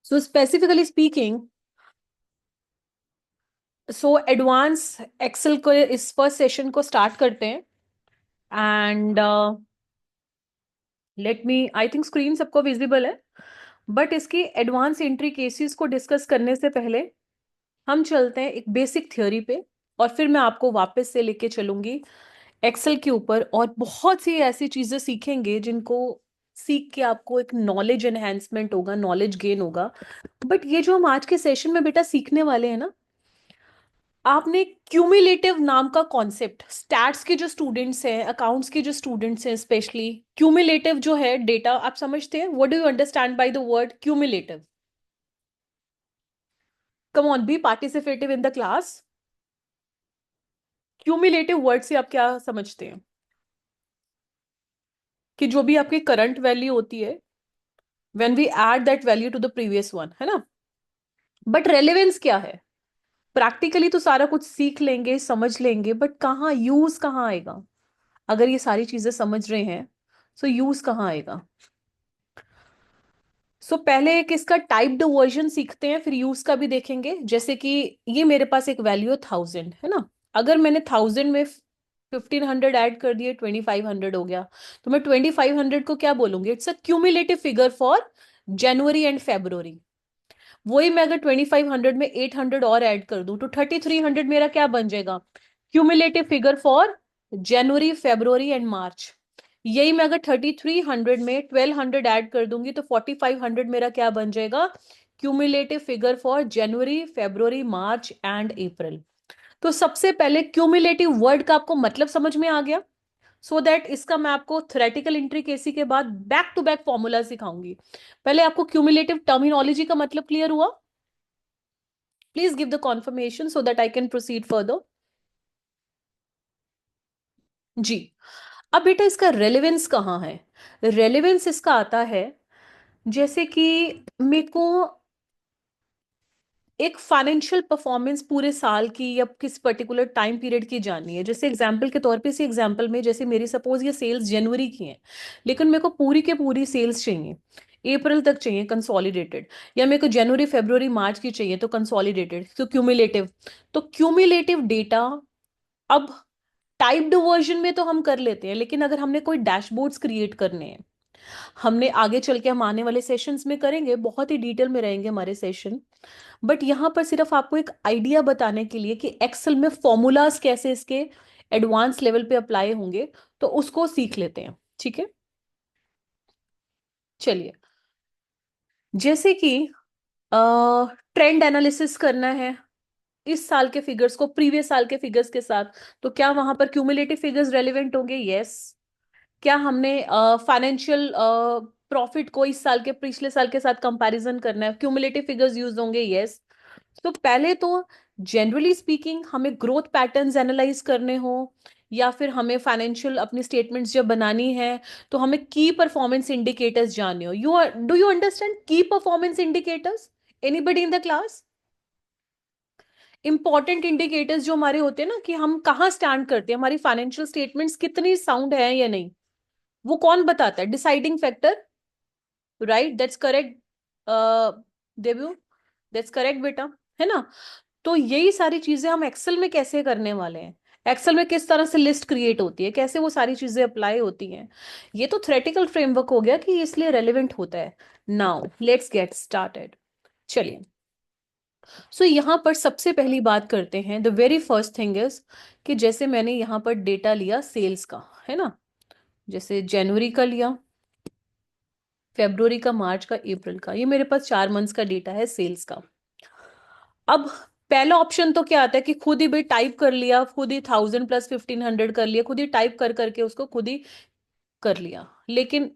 सो specifically speaking, so advance Excel को इस first session को स्टार्ट करते हैं। And let me, I think screen सबको विजिबल है, बट इसकी एडवांस एंट्री केसेस को डिस्कस करने से पहले हम चलते हैं एक बेसिक थ्योरी पे, और फिर मैं आपको वापस से लेके चलूंगी एक्सेल के ऊपर, और बहुत सी ऐसी चीजें सीखेंगे जिनको सीख के आपको एक नॉलेज एनहेंसमेंट होगा, नॉलेज गेन होगा। बट ये जो हम आज के सेशन में बेटा सीखने वाले हैं ना, आपने क्यूमुलेटिव नाम का कॉन्सेप्ट, स्टैट्स के जो स्टूडेंट्स हैं, अकाउंट्स के जो स्टूडेंट्स हैं स्पेशली, क्यूमुलेटिव जो है डेटा आप समझते हैं, what do you understand by the word cumulative? Come on, be participative in the class. Cumulative word से आप क्या समझते हैं? कि जो भी आपकी करंट वैल्यू होती है, when we add that value to the previous one, है ना। बट रेलेवेंस क्या है? प्रैक्टिकली तो सारा कुछ सीख लेंगे, समझ लेंगे, बट कहाँ यूज, कहाँ आएगा? अगर ये सारी चीजें समझ रहे हैं, सो यूज कहाँ आएगा? सो पहले एक इसका टाइप्ड वर्जन सीखते हैं, फिर यूज का भी देखेंगे। जैसे कि ये मेरे पास एक वैल्यू है 1000, है ना। अगर मैंने 1000 में 1500 ऐड कर दिए, 2500 हो गया, तो मैं 2500 को क्या बोलूंगी? It's a cumulative figure for January and February. वही मैं अगर 2500 में 800 और ऐड कर दूं, तो 3300 मेरा क्या बन जाएगा? Cumulative figure for January, February and March. यही मैं अगर 3300 में 1200 ऐड कर दूंगी, तो 4500 मेरा क्या बन जाएगा? Cumulative figure for January, February, March and April. तो सबसे पहले क्यूमुलेटिव वर्ड का आपको मतलब समझ में आ गया, सो दैट इसका मैं आपको थ्योरेटिकल इंट्रिकेसी के बाद बैक टू बैक फॉर्मूला सिखाऊंगी। पहले आपको क्यूमुलेटिव टर्मिनोलॉजी का मतलब क्लियर हुआ? Please give the confirmation so that I can proceed further. जी। अब बेटा इसका रेलेवेंस कहाँ है? रेलेवेंस इसका आता है, जैसे कि मेरे को एक फाइनेंशियल परफॉर्मेंस पूरे साल की या किस पर्टिकुलर टाइम पीरियड की जाननी है। जैसे एग्जांपल के तौर पे, इसी एग्जांपल में जैसे मेरी सपोज ये सेल्स जनवरी की हैं, लेकिन मेरे को पूरी के पूरी सेल्स चाहिए, अप्रैल तक चाहिए कंसोलिडेटेड, या मेरे को जनवरी, फरवरी, मार्च की चाहिए तो कंसोलिडेटेड, तो क्यूमुलेटिव। तो क्यूमुलेटिव डेटा अब टाइप्ड वर्जन में तो हम कर लेते हैं, लेकिन अगर हमने कोई डैशबोर्ड्स क्रिएट करने हैं, हमने आगे चल के हम आने वाले सेशंस में करेंगे, बहुत ही डिटेल में रहेंगे हमारे सेशन। बट यहां पर सिर्फ आपको एक आइडिया बताने के लिए कि एक्सेल में फॉर्मूलाज कैसे इसके एडवांस लेवल पे अप्लाई होंगे, तो उसको सीख लेते हैं, ठीक है। चलिए, जैसे कि ट्रेंड एनालिसिस करना है इस साल के फिगर्स को प्रीवियस साल के फिगर्स के साथ, तो क्या वहां पर क्यूमुलेटिव फिगर्स रेलिवेंट होंगे? यस। क्या हमने फाइनेंशियल प्रॉफिट को इस साल के पिछले साल के साथ कंपैरिजन करना है, क्यूमुलेटिव फिगर्स यूज होंगे? यस। तो पहले तो जनरली स्पीकिंग हमें ग्रोथ पैटर्न्स एनालाइज करने हो, या फिर हमें फाइनेंशियल अपनी स्टेटमेंट्स जब बनानी है, तो हमें की परफॉर्मेंस इंडिकेटर्स जानने हो। डू यू अंडरस्टैंड की performance indicators? Anybody in the class? Important indicators जो हमारे होते हैं ना, कि हम कहाँ स्टैंड करते हैं, हमारी फाइनेंशियल स्टेटमेंट्स कितनी साउंड है या नहीं, वो कौन बताता है? Deciding factor, right, that's correct. Devyu, that's correct बेटा, है ना। तो यही सारी चीजें हम एक्सेल में कैसे करने वाले हैं, एक्सेल में किस तरह से लिस्ट क्रिएट होती है, कैसे वो सारी चीजें अप्लाई होती हैं, ये तो थ्योरेटिकल फ्रेमवर्क हो गया कि इसलिए रेलेवेंट होता है। Now let's get started. चलिए, सो यहाँ पर सबसे पहली बात करते हैं, the very first thing is कि जैसे मैंने यहाँ पर डेटा लिया सेल्स का, है ना, जैसे जनवरी का लिया, फेब्रुवरी का, मार्च का, अप्रैल का, ये मेरे पास 4 मंथ्स का डेटा है सेल्स का। अब पहला ऑप्शन तो क्या आता है कि खुद ही भाई टाइप कर लिया, खुद ही 1000 प्लस 1500 कर लिया, खुद ही टाइप कर करके उसको खुद ही कर लिया। लेकिन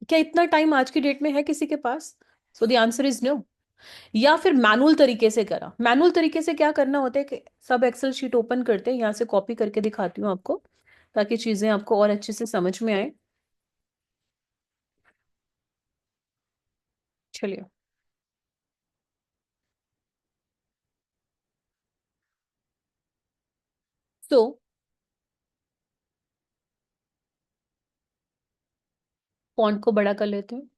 क्या इतना टाइम आज की डेट में है किसी के पास? So the answer is no. या फिर मैनुअल तरीके से करा। मैनुअल तरीके से क्या करना होता है कि सब एक्सेल शीट ओपन करते हैं, यहाँ से कॉपी करके दिखाती हूँ आपको, ताकि चीजें आपको और अच्छे से समझ में आए। चलिए, तो फॉन्ट को बड़ा कर लेते हैं।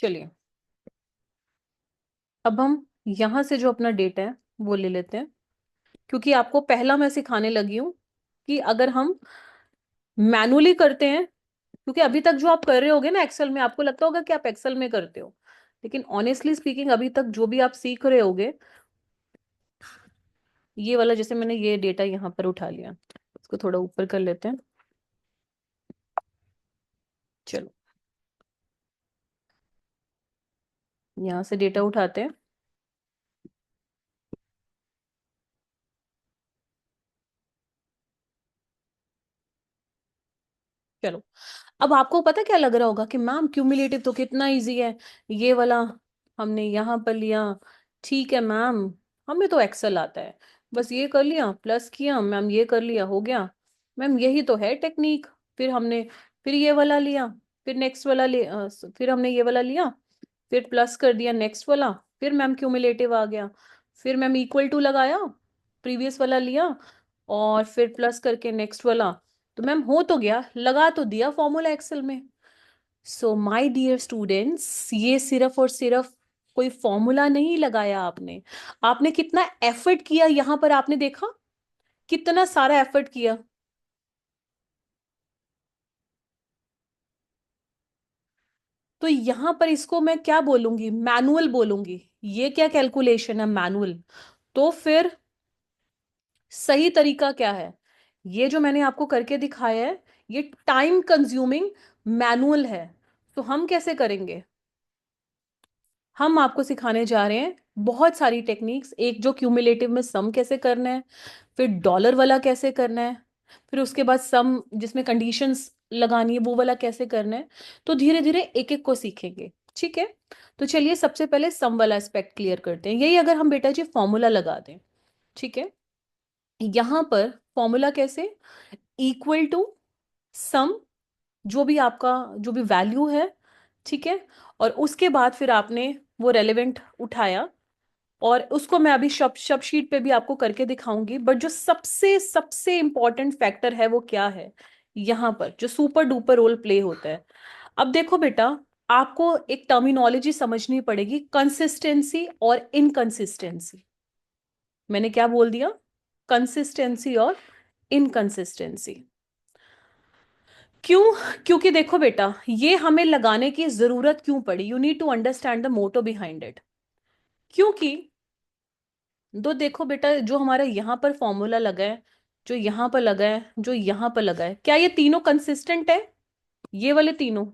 चलिए, अब हम यहां से जो अपना डेटा है वो ले लेते हैं, क्योंकि आपको पहला मैं सिखाने लगी हूं कि अगर हम मैनुअली करते हैं, क्योंकि अभी तक जो आप कर रहे होगे ना एक्सेल में, आपको लगता होगा कि आप एक्सेल में करते हो, लेकिन ऑनेस्टली स्पीकिंग अभी तक जो भी आप सीख रहे होगे, ये वाला जैसे मैंने ये डेटा यहाँ पर उठा लिया, इसको थोड़ा ऊपर कर लेते हैं। चलो, यहाँ से डेटा उठाते हैं। चलो, अब आपको पता क्या लग रहा होगा कि मैम क्यूमुलेटिव तो कितना इजी है, ये वाला हमने यहाँ पर लिया, ठीक है मैम, हमें तो एक्सेल आता है, बस ये कर लिया, प्लस किया मैम, ये कर लिया, हो गया मैम, यही तो है टेक्निक। फिर हमने फिर ये वाला लिया, फिर नेक्स्ट वाला फिर हमने ये वाला लिया, फिर प्लस कर दिया नेक्स्ट वाला, फिर मैम क्यूमुलेटिव आ गया, फिर मैम इक्वल टू लगाया, प्रीवियस वाला लिया, और फिर प्लस करके नेक्स्ट वाला, तो मैम हो तो गया, लगा तो दिया फॉर्मूला एक्सेल में। सो माय डियर स्टूडेंट्स, ये सिर्फ और सिर्फ कोई फॉर्मूला नहीं लगाया आपने, आपने कितना एफर्ट किया यहां पर, आपने देखा कितना सारा एफर्ट किया। तो यहां पर इसको मैं क्या बोलूंगी, मैनुअल बोलूंगी। ये क्या कैलकुलेशन है, मैनुअल। तो फिर सही तरीका क्या है, ये जो मैंने आपको करके दिखाया है, ये टाइम कंज्यूमिंग मैनुअल है। तो हम कैसे करेंगे, हम आपको सिखाने जा रहे हैं बहुत सारी टेक्निक्स, एक जो क्यूमुलेटिव में सम कैसे करना है, फिर डॉलर वाला कैसे करना है, फिर उसके बाद सम जिसमें कंडीशंस लगानी है वो वाला कैसे करना है। तो धीरे धीरे एक एक को सीखेंगे, ठीक है। तो चलिए सबसे पहले सम वाला एस्पेक्ट क्लियर करते हैं। यही अगर हम बेटा जी फॉर्मूला लगा दें, ठीक है, यहां पर फॉर्मूला कैसे, इक्वल टू सम, जो भी आपका जो भी वैल्यू है, ठीक है, और उसके बाद फिर आपने वो रेलेवेंट उठाया, और उसको मैं अभी शब शब शीट पे भी आपको करके दिखाऊंगी, बट जो सबसे सबसे इंपॉर्टेंट फैक्टर है वो क्या है, यहां पर जो सुपर डुपर रोल प्ले होता है। अब देखो बेटा, आपको एक टर्मिनोलॉजी समझनी पड़ेगी, कंसिस्टेंसी और इनकंसिस्टेंसी। मैंने क्या बोल दिया, कंसिस्टेंसी और इनकंसिस्टेंसी। क्यों, क्योंकि देखो बेटा, ये हमें लगाने की जरूरत क्यों पड़ी, you need to understand the motto behind it. क्योंकि दो देखो बेटा, जो हमारा यहाँ पर फॉर्मूला लगा है, जो यहाँ पर लगा है, जो यहाँ पर लगा है, क्या ये तीनों कंसिस्टेंट है, ये वाले तीनों,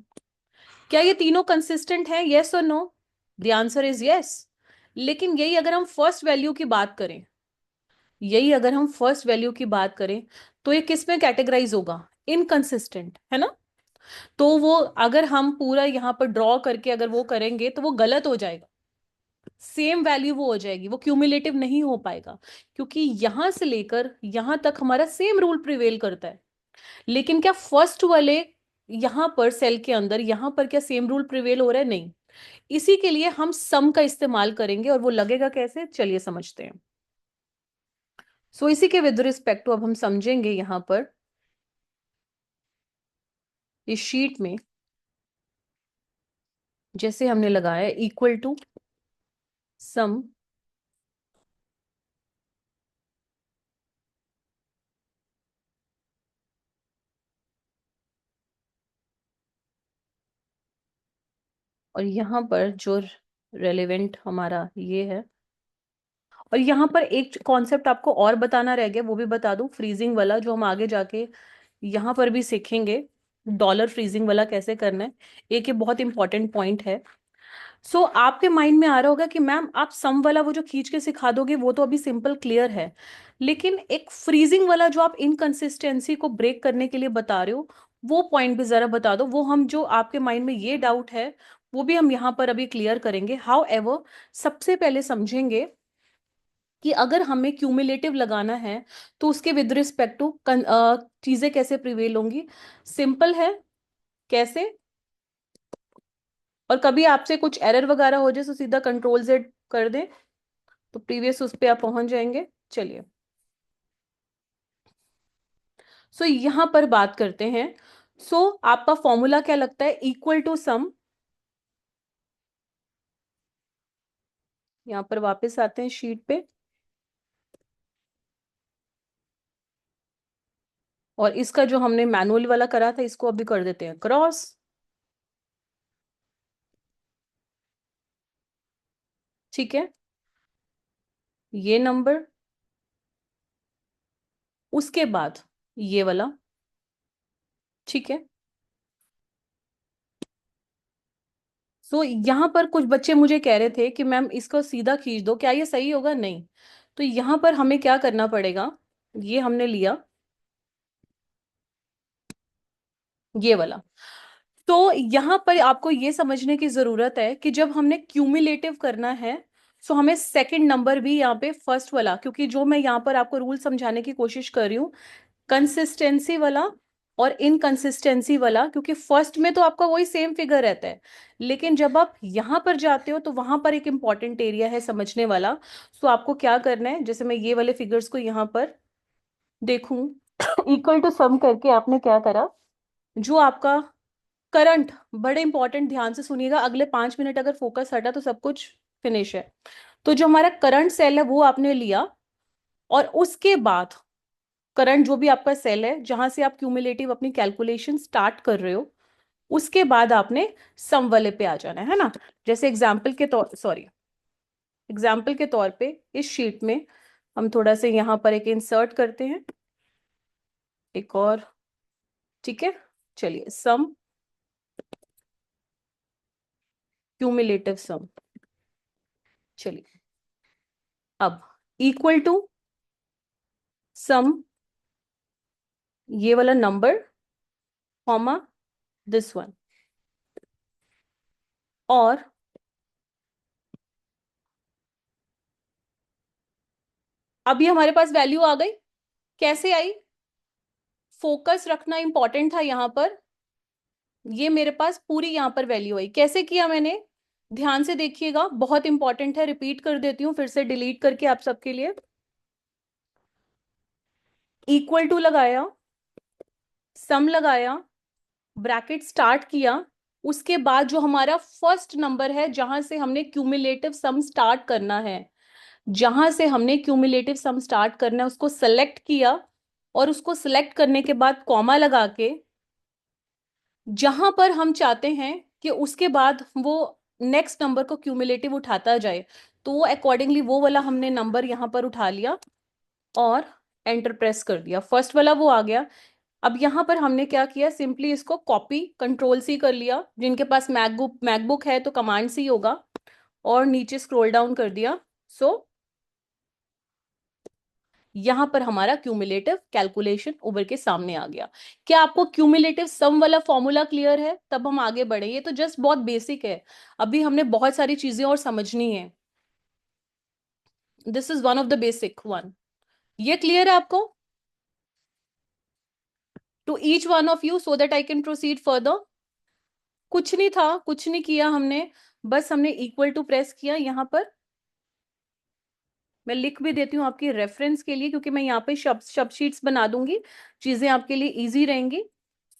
क्या ये तीनों कंसिस्टेंट है, यस और no. The answer is yes. लेकिन यही अगर हम फर्स्ट वैल्यू की बात करें, यही अगर हम फर्स्ट वैल्यू की बात करें, तो ये किस में कैटेगराइज होगा, इनकंसिस्टेंट, है ना। तो वो अगर हम पूरा यहाँ पर ड्रॉ करके अगर वो करेंगे तो वो गलत हो जाएगा, सेम वैल्यू वो हो जाएगी, वो क्यूमुलेटिव नहीं हो पाएगा, क्योंकि यहां से लेकर यहां तक हमारा सेम रूल प्रिवेल करता है। लेकिन क्या फर्स्ट वाले यहां पर सेल के अंदर यहां पर क्या सेम रूल प्रिवेल हो रहा है, नहीं। इसी के लिए हम सम का इस्तेमाल करेंगे, और वो लगेगा कैसे, चलिए समझते हैं। सो इसी के विद रिस्पेक्ट टू अब हम समझेंगे यहां पर इस शीट में, जैसे हमने लगाया इक्वल टू सम, और यहां पर जो रेलेवेंट हमारा ये है, और यहाँ पर एक कॉन्सेप्ट आपको और बताना रह गया, वो भी बता दूं, फ्रीजिंग वाला, जो हम आगे जाके यहाँ पर भी सीखेंगे, डॉलर फ्रीजिंग वाला कैसे करना है। एक ये बहुत इंपॉर्टेंट पॉइंट है। सो आपके माइंड में आ रहा होगा कि मैम आप सम वाला वो जो खींच के सिखा दोगे वो तो अभी सिंपल क्लियर है, लेकिन एक फ्रीजिंग वाला जो आप इनकंसिस्टेंसी को ब्रेक करने के लिए बता रहे हो, वो पॉइंट भी जरा बता दो। वो हम जो आपके माइंड में ये डाउट है वो भी हम यहाँ पर अभी क्लियर करेंगे। हाउ एवर, सबसे पहले समझेंगे कि अगर हमें क्यूमुलेटिव लगाना है तो उसके विद रिस्पेक्ट टू चीजें कैसे प्रिवेल होंगी, सिंपल है, कैसे। और कभी आपसे कुछ एरर वगैरह हो जाए तो सीधा कंट्रोल जेड कर दें, तो प्रीवियस उस पे आप पहुंच जाएंगे। चलिए, सो यहां पर बात करते हैं। सो आपका फॉर्मूला क्या लगता है, इक्वल टू सम, यहाँ पर वापस आते हैं शीट पे, और इसका जो हमने मैनुअल वाला करा था इसको अभी कर देते हैं क्रॉस। ठीक है, ये नंबर, उसके बाद ये वाला। ठीक है, सो यहाँ पर कुछ बच्चे मुझे कह रहे थे कि मैम इसको सीधा खींच दो, क्या ये सही होगा? नहीं। तो यहाँ पर हमें क्या करना पड़ेगा, ये हमने लिया ये वाला। तो यहाँ पर आपको ये समझने की जरूरत है कि जब हमने क्यूमुलेटिव करना है, सो हमें सेकंड नंबर भी यहाँ पे फर्स्ट वाला, क्योंकि जो मैं यहाँ पर आपको रूल समझाने की कोशिश कर रही हूँ, कंसिस्टेंसी वाला और इनकंसिस्टेंसी वाला, क्योंकि फर्स्ट में तो आपका वही सेम फिगर रहता है, लेकिन जब आप यहां पर जाते हो तो वहां पर एक इंपॉर्टेंट एरिया है समझने वाला। सो आपको क्या करना है, जैसे मैं ये वाले फिगर्स को यहां पर देखूं, इक्वल टू सम करके आपने क्या करा, जो आपका करंट, बड़े इंपॉर्टेंट, ध्यान से सुनिएगा, अगले 5 मिनट अगर फोकस हटा तो सब कुछ फिनिश है। तो जो हमारा करंट सेल है वो आपने लिया, और उसके बाद करंट जो भी आपका सेल है जहां से आप क्यूमुलेटिव अपनी कैलकुलेशन स्टार्ट कर रहे हो, उसके बाद आपने सम वाले पे आ जाना है ना। जैसे एग्जाम्पल के तौर पे इस शीट में हम थोड़ा से यहां पर एक इंसर्ट करते हैं, एक और। ठीक है, चलिए, सम, क्यूमुलेटिव सम। चलिए, अब इक्वल टू सम, ये वाला नंबर, कॉमा दिस वन, और अभी हमारे पास वैल्यू आ गई। कैसे आई? फोकस रखना इंपॉर्टेंट था यहां पर। ये मेरे पास पूरी यहां पर वैल्यू आई, कैसे किया मैंने, ध्यान से देखिएगा, बहुत इंपॉर्टेंट है, रिपीट कर देती हूँ फिर से डिलीट करके आप सबके लिए। इक्वल टू लगाया, सम लगाया, ब्रैकेट स्टार्ट किया, उसके बाद जो हमारा फर्स्ट नंबर है जहां से हमने क्यूमुलेटिव सम स्टार्ट करना है, जहां से हमने क्यूमुलेटिव सम स्टार्ट करना है उसको सेलेक्ट किया, और उसको सिलेक्ट करने के बाद कॉमा लगा के जहां पर हम चाहते हैं कि उसके बाद वो नेक्स्ट नंबर को क्यूमुलेटिव उठाता जाए, तो वो अकॉर्डिंगली वो वाला हमने नंबर यहां पर उठा लिया और एंटर प्रेस कर दिया, फर्स्ट वाला वो आ गया। अब यहां पर हमने क्या किया, सिंपली इसको कॉपी कंट्रोल सी कर लिया, जिनके पास मैकबुक है तो कमांड सी होगा, और नीचे स्क्रॉल डाउन कर दिया। सो यहां पर हमारा क्यूमुलेटिव कैलकुलेशन उभर के सामने आ गया। क्या आपको क्यूमुलेटिव सम वाला फॉर्मूला क्लियर है? तब हम आगे बढ़े, ये तो जस्ट बहुत बेसिक है, अभी हमने बहुत सारी चीजें और समझनी है। This is one of the basic one. ये क्लियर है आपको? To each one of you, so that I can proceed further. कुछ नहीं था, कुछ नहीं किया हमने, बस हमने इक्वल टू प्रेस किया यहां पर। मैं लिख भी देती हूँ आपकी रेफरेंस के लिए, क्योंकि मैं यहाँ पे शब्द शीट्स बना दूंगी, चीजें आपके लिए इजी रहेंगी।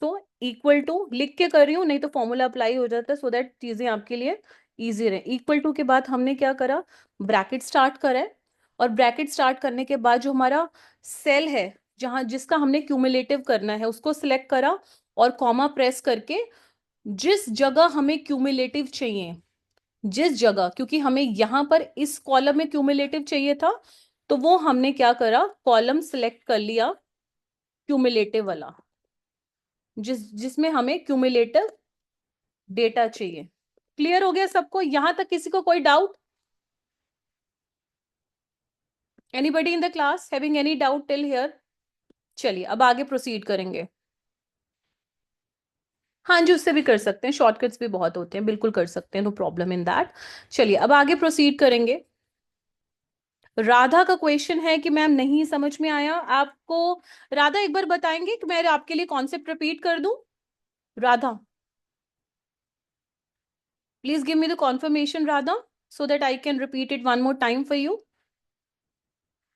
तो इक्वल टू लिख के कर रही हूँ, नहीं तो फॉर्मूला अप्लाई हो जाता है, सो दैट चीजें आपके लिए इजी रहे। इक्वल टू के बाद हमने क्या करा, ब्रैकेट स्टार्ट करा है, और ब्रैकेट स्टार्ट करने के बाद जो हमारा सेल है जहां जिसका हमने क्यूमुलेटिव करना है उसको सिलेक्ट करा, और कॉमा प्रेस करके जिस जगह हमें क्यूमुलेटिव चाहिए, जिस जगह, क्योंकि हमें यहां पर इस कॉलम में क्यूमुलेटिव चाहिए था, तो वो हमने क्या करा, कॉलम सिलेक्ट कर लिया क्यूमुलेटिव वाला, जिसमें हमें क्यूमुलेटिव डेटा चाहिए। क्लियर हो गया सबको यहां तक? किसी को कोई doubt? Anybody in the class having any doubt till here? चलिए, अब आगे प्रोसीड करेंगे। हाँ जी, उससे भी कर सकते हैं, शॉर्टकट्स भी बहुत होते हैं, बिल्कुल कर सकते हैं, नो प्रॉब्लम इन दैट। चलिए, अब आगे प्रोसीड करेंगे। राधा का क्वेश्चन है कि मैम नहीं समझ में आया आपको। राधा एक बार बताएंगे कि मैं आपके लिए कॉन्सेप्ट रिपीट कर दूं? Radha, please give me the confirmation Radha, so that I can repeat it one more time for you.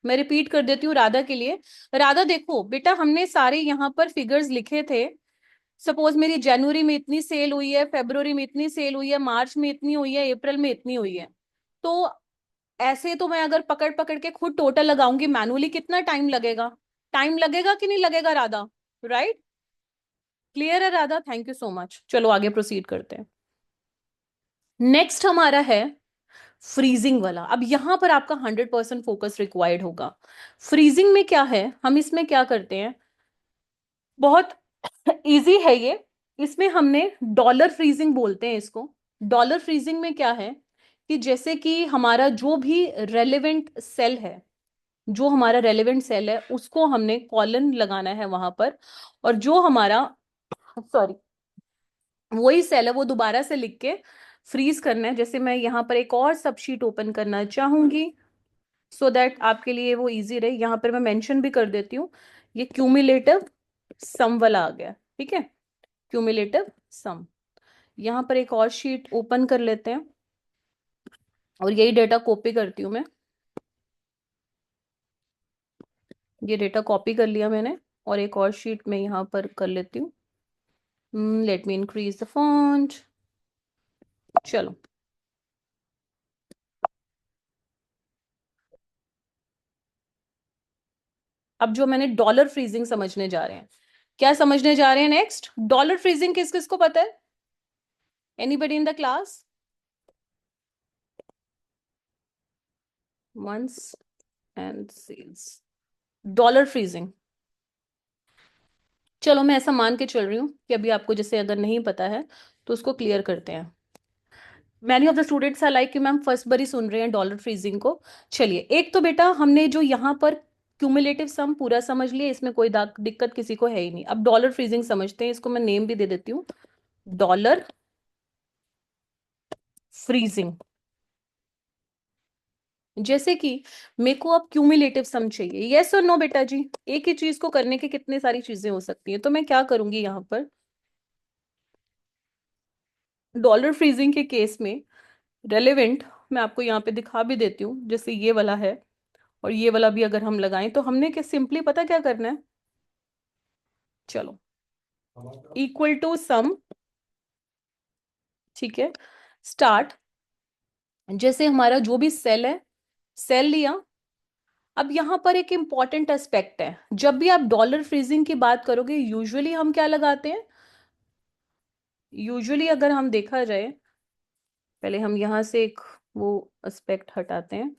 मैं रिपीट कर देती हूँ राधा के लिए। राधा देखो बेटा, हमने सारे यहाँ पर फिगर्स लिखे थे। सपोज मेरी जनवरी में इतनी सेल हुई है, फरवरी में इतनी सेल हुई है, मार्च में इतनी हुई है, अप्रैल में इतनी हुई है। तो ऐसे तो मैं अगर पकड़ पकड़ के खुद टोटल लगाऊंगी मैनुअली, कितना टाइम लगेगा कि नहीं लगेगा राधा? राइट? क्लियर है Radha? Thank you so much. चलो आगे प्रोसीड करते हैं। नेक्स्ट हमारा है फ्रीजिंग वाला। अब यहां पर आपका 100% फोकस रिक्वायर्ड होगा। फ्रीजिंग में क्या है, हम इसमें क्या करते हैं, बहुत इजी है ये। इसमें हमने डॉलर फ्रीजिंग बोलते हैं इसको। डॉलर फ्रीजिंग में क्या है कि जैसे कि हमारा जो भी रेलेवेंट सेल है, जो हमारा रेलेवेंट सेल है उसको हमने कॉलन लगाना है वहां पर, और जो हमारा, सॉरी, वही सेल है वो दोबारा से लिख के फ्रीज करना है। जैसे मैं यहाँ पर एक और सबशीट ओपन करना चाहूंगी सो दैट आपके लिए वो इजी रहे। यहाँ पर मैं मेंशन भी कर देती हूँ, ये क्यूमुलेटिव सम वाला आ गया, ठीक है, क्यूमुलेटिव सम। यहाँ पर एक और शीट ओपन कर लेते हैं और यही डेटा कॉपी करती हूँ मैं। ये डेटा कॉपी कर लिया मैंने और एक और शीट में यहाँ पर कर लेती हूँ। Let me increase the font. चलो, अब जो मैंने डॉलर फ्रीजिंग समझने जा रहे हैं, क्या समझने जा रहे हैं नेक्स्ट? डॉलर फ्रीजिंग किस किस को पता है? Anybody in the class? Months and sales, dollar freezing. चलो मैं ऐसा मान के चल रही हूँ कि अभी आपको जैसे अगर नहीं पता है तो उसको क्लियर करते हैं। Many of the students are like कि मैम फर्स्ट बार ही सुन रहे हैं डॉलर फ्रीजिंग को। चलिए, एक तो बेटा हमने जो यहाँ पर क्यूमुलेटिव सम पूरा समझ लिया, इसमें कोई दिक्कत किसी को है ही नहीं। अब डॉलर फ्रीजिंग समझते हैं, इसको मैं नेम भी दे देती हूँ, डॉलर फ्रीजिंग। जैसे कि मेरे को अब क्यूमुलेटिव सम चाहिए, यस और नो बेटा जी? एक ही चीज को करने की कितनी सारी चीजें हो सकती हैं, तो मैं क्या करूंगी यहाँ पर डॉलर फ्रीजिंग के केस में रेलेवेंट मैं आपको यहाँ पे दिखा भी देती हूँ। जैसे ये वाला है और ये वाला भी अगर हम लगाएं तो हमने क्या सिंपली पता क्या करना है, चलो, इक्वल टू सम, ठीक है, स्टार्ट। जैसे हमारा जो भी सेल है, सेल लिया। अब यहां पर एक इंपॉर्टेंट एस्पेक्ट है, जब भी आप डॉलर फ्रीजिंग की बात करोगे यूजुअली हम क्या लगाते हैं, यूजुअली अगर हम देखा जाए, पहले हम यहां से एक वो एस्पेक्ट हटाते हैं,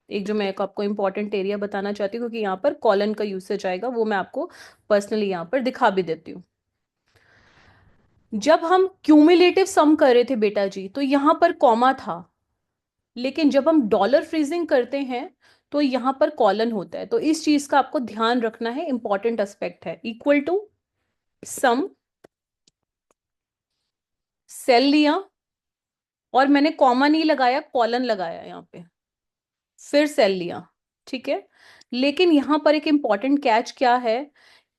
एक जो मैं आपको इंपॉर्टेंट एरिया बताना चाहती हूँ क्योंकि यहाँ पर कॉलन का यूसेज आएगा, वो मैं आपको पर्सनली यहाँ पर दिखा भी देती हूँ। जब हम क्यूमुलेटिव सम कर रहे थे बेटा जी तो यहां पर कॉमा था, लेकिन जब हम डॉलर फ्रीजिंग करते हैं तो यहां पर कॉलन होता है। तो इस चीज का आपको ध्यान रखना है, इंपॉर्टेंट एस्पेक्ट है। इक्वल टू सम, सेल लिया और मैंने कॉमा नहीं लगाया, कॉलन लगाया यहाँ पे, फिर सेल लिया, ठीक है। लेकिन यहां पर एक इंपॉर्टेंट कैच क्या है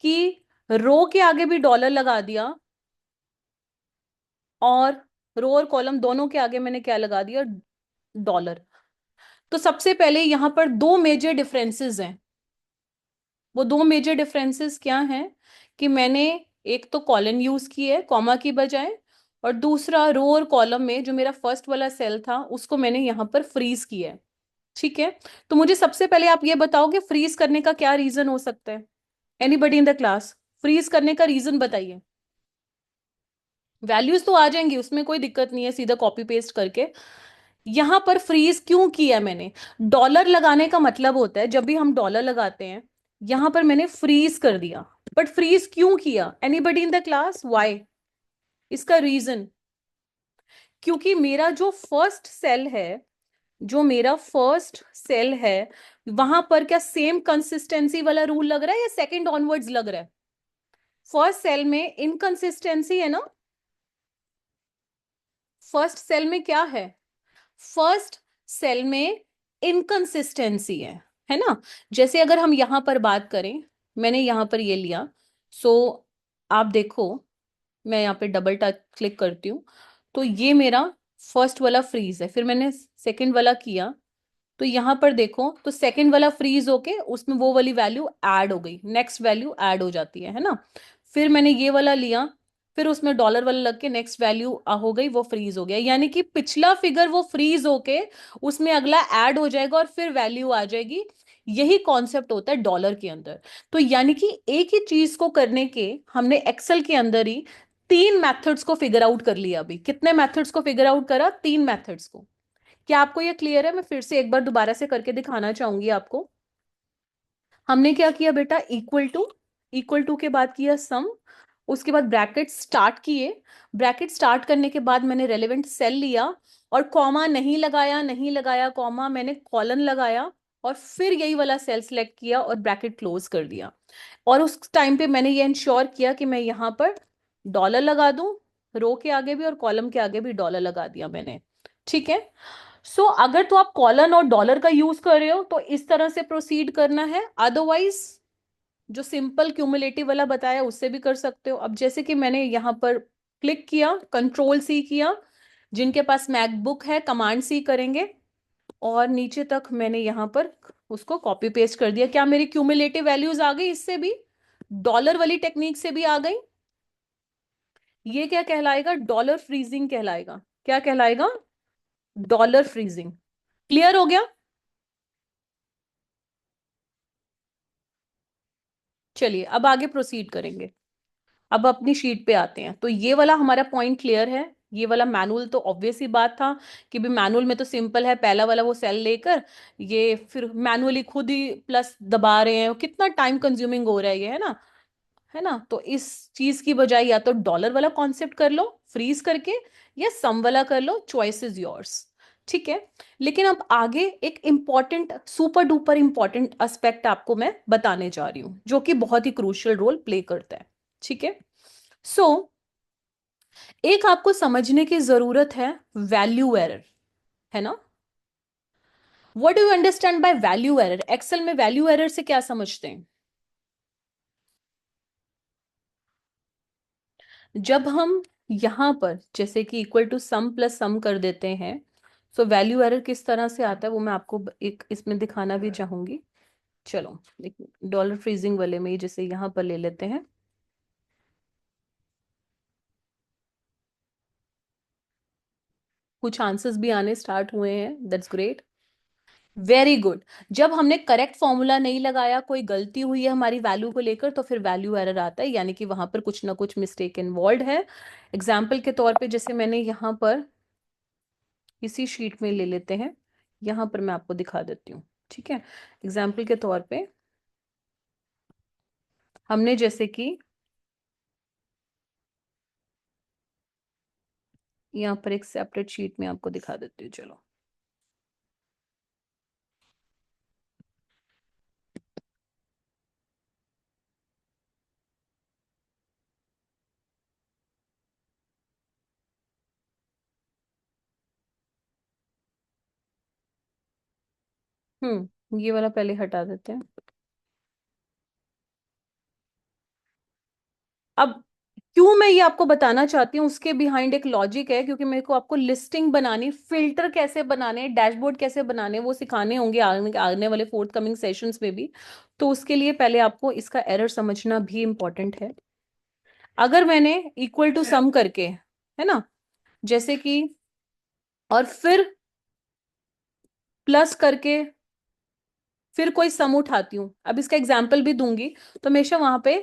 कि रो के आगे भी डॉलर लगा दिया और रो और कॉलम दोनों के आगे मैंने क्या लगा दिया, डॉलर। तो सबसे पहले यहां पर दो मेजर डिफरेंसेस हैं। वो दो मेजर डिफरेंसेस क्या हैं कि मैंने एक तो कॉलन यूज की है कॉमा की बजाय, और दूसरा रो और कॉलम में जो मेरा फर्स्ट वाला सेल था उसको मैंने यहां पर फ्रीज किया है, ठीक है। तो मुझे सबसे पहले आप ये बताओ कि फ्रीज करने का क्या रीजन हो सकता है? Anybody in the class, freeze करने का रीजन बताइए। वैल्यूज तो आ जाएंगी, उसमें कोई दिक्कत नहीं है, सीधा कॉपी पेस्ट करके। यहां पर फ्रीज क्यों किया मैंने? डॉलर लगाने का मतलब होता है जब भी हम डॉलर लगाते हैं, यहां पर मैंने फ्रीज कर दिया। बट फ्रीज क्यों किया? Anybody in the class, why? इसका रीजन, क्योंकि मेरा जो फर्स्ट सेल है, जो मेरा फर्स्ट सेल है, वहां पर क्या सेम कंसिस्टेंसी वाला रूल लग रहा है या सेकंड ऑनवर्ड्स लग रहा है? फर्स्ट सेल में इनकंसिस्टेंसी है ना, फर्स्ट सेल में क्या है, फर्स्ट सेल में इनकंसिस्टेंसी है ना। जैसे अगर हम यहां पर बात करें, मैंने यहां पर ये लिया, सो आप देखो, मैं यहाँ पे डबल टच क्लिक करती हूँ तो ये मेरा फर्स्ट वाला फ्रीज है, फिर मैंने सेकंड वाला किया तो यहां पर देखो तो सेकंड वाला फ्रीज होके उसमें वो वाली वैल्यू ऐड हो गई, नेक्स्ट वैल्यू ऐड हो जाती है ना। फिर मैंने ये वाला लिया फिर उसमें डॉलर वाला लग के नेक्स्ट वैल्यू हो गई, वो फ्रीज हो गया, यानी कि पिछला फिगर वो फ्रीज होके उसमें अगला ऐड हो जाएगा और फिर वैल्यू आ जाएगी। यही कॉन्सेप्ट होता है डॉलर के अंदर। तो यानी कि एक ही चीज को करने के हमने एक्सेल के अंदर ही तीन मेथड्स को फिगर आउट कर लिया। अभी कितने मेथड्स को फिगर आउट करा? तीन मेथड्स को। क्या आपको ये क्लियर है? मैं फिर से एक बार दोबारा से करके दिखाना चाहूंगी आपको। हमने क्या किया बेटा? इक्वल टू के बाद किया सम, उसके बाद ब्रैकेट स्टार्ट किए, ब्रैकेट स्टार्ट करने के बाद मैंने रेलेवेंट सेल लिया और कॉमा नहीं लगाया, नहीं लगाया कॉमा, मैंने कॉलन लगाया और फिर यही वाला सेल सिलेक्ट किया और ब्रैकेट क्लोज कर दिया। और उस टाइम पे मैंने ये इंश्योर किया कि मैं यहां पर डॉलर लगा दूं, रो के आगे भी और कॉलम के आगे भी डॉलर लगा दिया मैंने। ठीक है। सो अगर तो आप कॉलन और डॉलर का यूज कर रहे हो तो इस तरह से प्रोसीड करना है, अदरवाइज जो सिंपल क्यूमुलेटिव वाला बताया उससे भी कर सकते हो। अब जैसे कि मैंने यहां पर क्लिक किया, कंट्रोल सी किया, जिनके पास मैकबुक है कमांड सी करेंगे, और नीचे तक मैंने यहां पर उसको कॉपी पेस्ट कर दिया। क्या मेरी क्यूमुलेटिव वैल्यूज आ गई? इससे भी डॉलर वाली टेक्निक से भी आ गई। ये क्या कहलाएगा? डॉलर फ्रीजिंग कहलाएगा। क्या कहलाएगा? Dollar freezing. क्लियर हो गया? चलिए अब आगे प्रोसीड करेंगे। अब अपनी शीट पे आते हैं। तो ये वाला हमारा पॉइंट क्लियर है। ये वाला मैनुअल तो ऑब्वियस ही बात था कि भी मैनुअल में तो सिंपल है, पहला वाला वो सेल लेकर ये फिर मैनुअली खुद ही प्लस दबा रहे हैं, कितना टाइम कंज्यूमिंग हो रहा है ये, है ना? है ना? तो इस चीज की बजाय या तो डॉलर वाला कॉन्सेप्ट कर लो फ्रीज करके, या सम वाला कर लो, चॉइस इज योर्स। ठीक है। लेकिन अब आगे एक important, super duper important aspect आपको मैं बताने जा रही हूं, जो कि बहुत ही क्रूशियल रोल प्ले करता है। ठीक है। सो एक आपको समझने की जरूरत है, वैल्यू एरर, है ना? What do you understand by value error? Excel में वैल्यू एरर से क्या समझते हैं? जब हम यहां पर जैसे कि इक्वल टू सम प्लस सम कर देते हैं, सो वैल्यू एरर किस तरह से आता है वो मैं आपको एक इसमें दिखाना भी चाहूंगी। चलो डॉलर फ्रीजिंग वाले में ही जैसे यहां पर ले लेते हैं। कुछ आंसर्स भी आने स्टार्ट हुए हैं, दैट्स ग्रेट, वेरी गुड। जब हमने करेक्ट फॉर्मूला नहीं लगाया, कोई गलती हुई है हमारी वैल्यू को लेकर, तो फिर वैल्यू एरर आता है, यानी कि वहां पर कुछ ना कुछ मिस्टेक इन्वॉल्व है। एग्जाम्पल के तौर पे जैसे मैंने यहां पर इसी शीट में ले लेते हैं, यहां पर मैं आपको दिखा देती हूँ। ठीक है। एग्जाम्पल के तौर पे हमने जैसे कि यहाँ पर एक सेपरेट शीट में आपको दिखा देती हूँ। चलो ये वाला पहले हटा देते हैं। अब क्यों मैं ये आपको बताना चाहती हूँ, उसके बिहाइंड एक लॉजिक है, क्योंकि मेरे को आपको लिस्टिंग बनानी, फिल्टर कैसे बनाने, डैशबोर्ड कैसे बनाने, वो सिखाने होंगे आने वाले फोर्थ कमिंग सेशंस में भी। तो उसके लिए पहले आपको इसका एरर समझना भी इंपॉर्टेंट है। अगर मैंने इक्वल टू सम करके, है ना, जैसे कि, और फिर प्लस करके फिर कोई सम उठाती हूँ, अब इसका एग्जाम्पल भी दूंगी, तो हमेशा वहां पे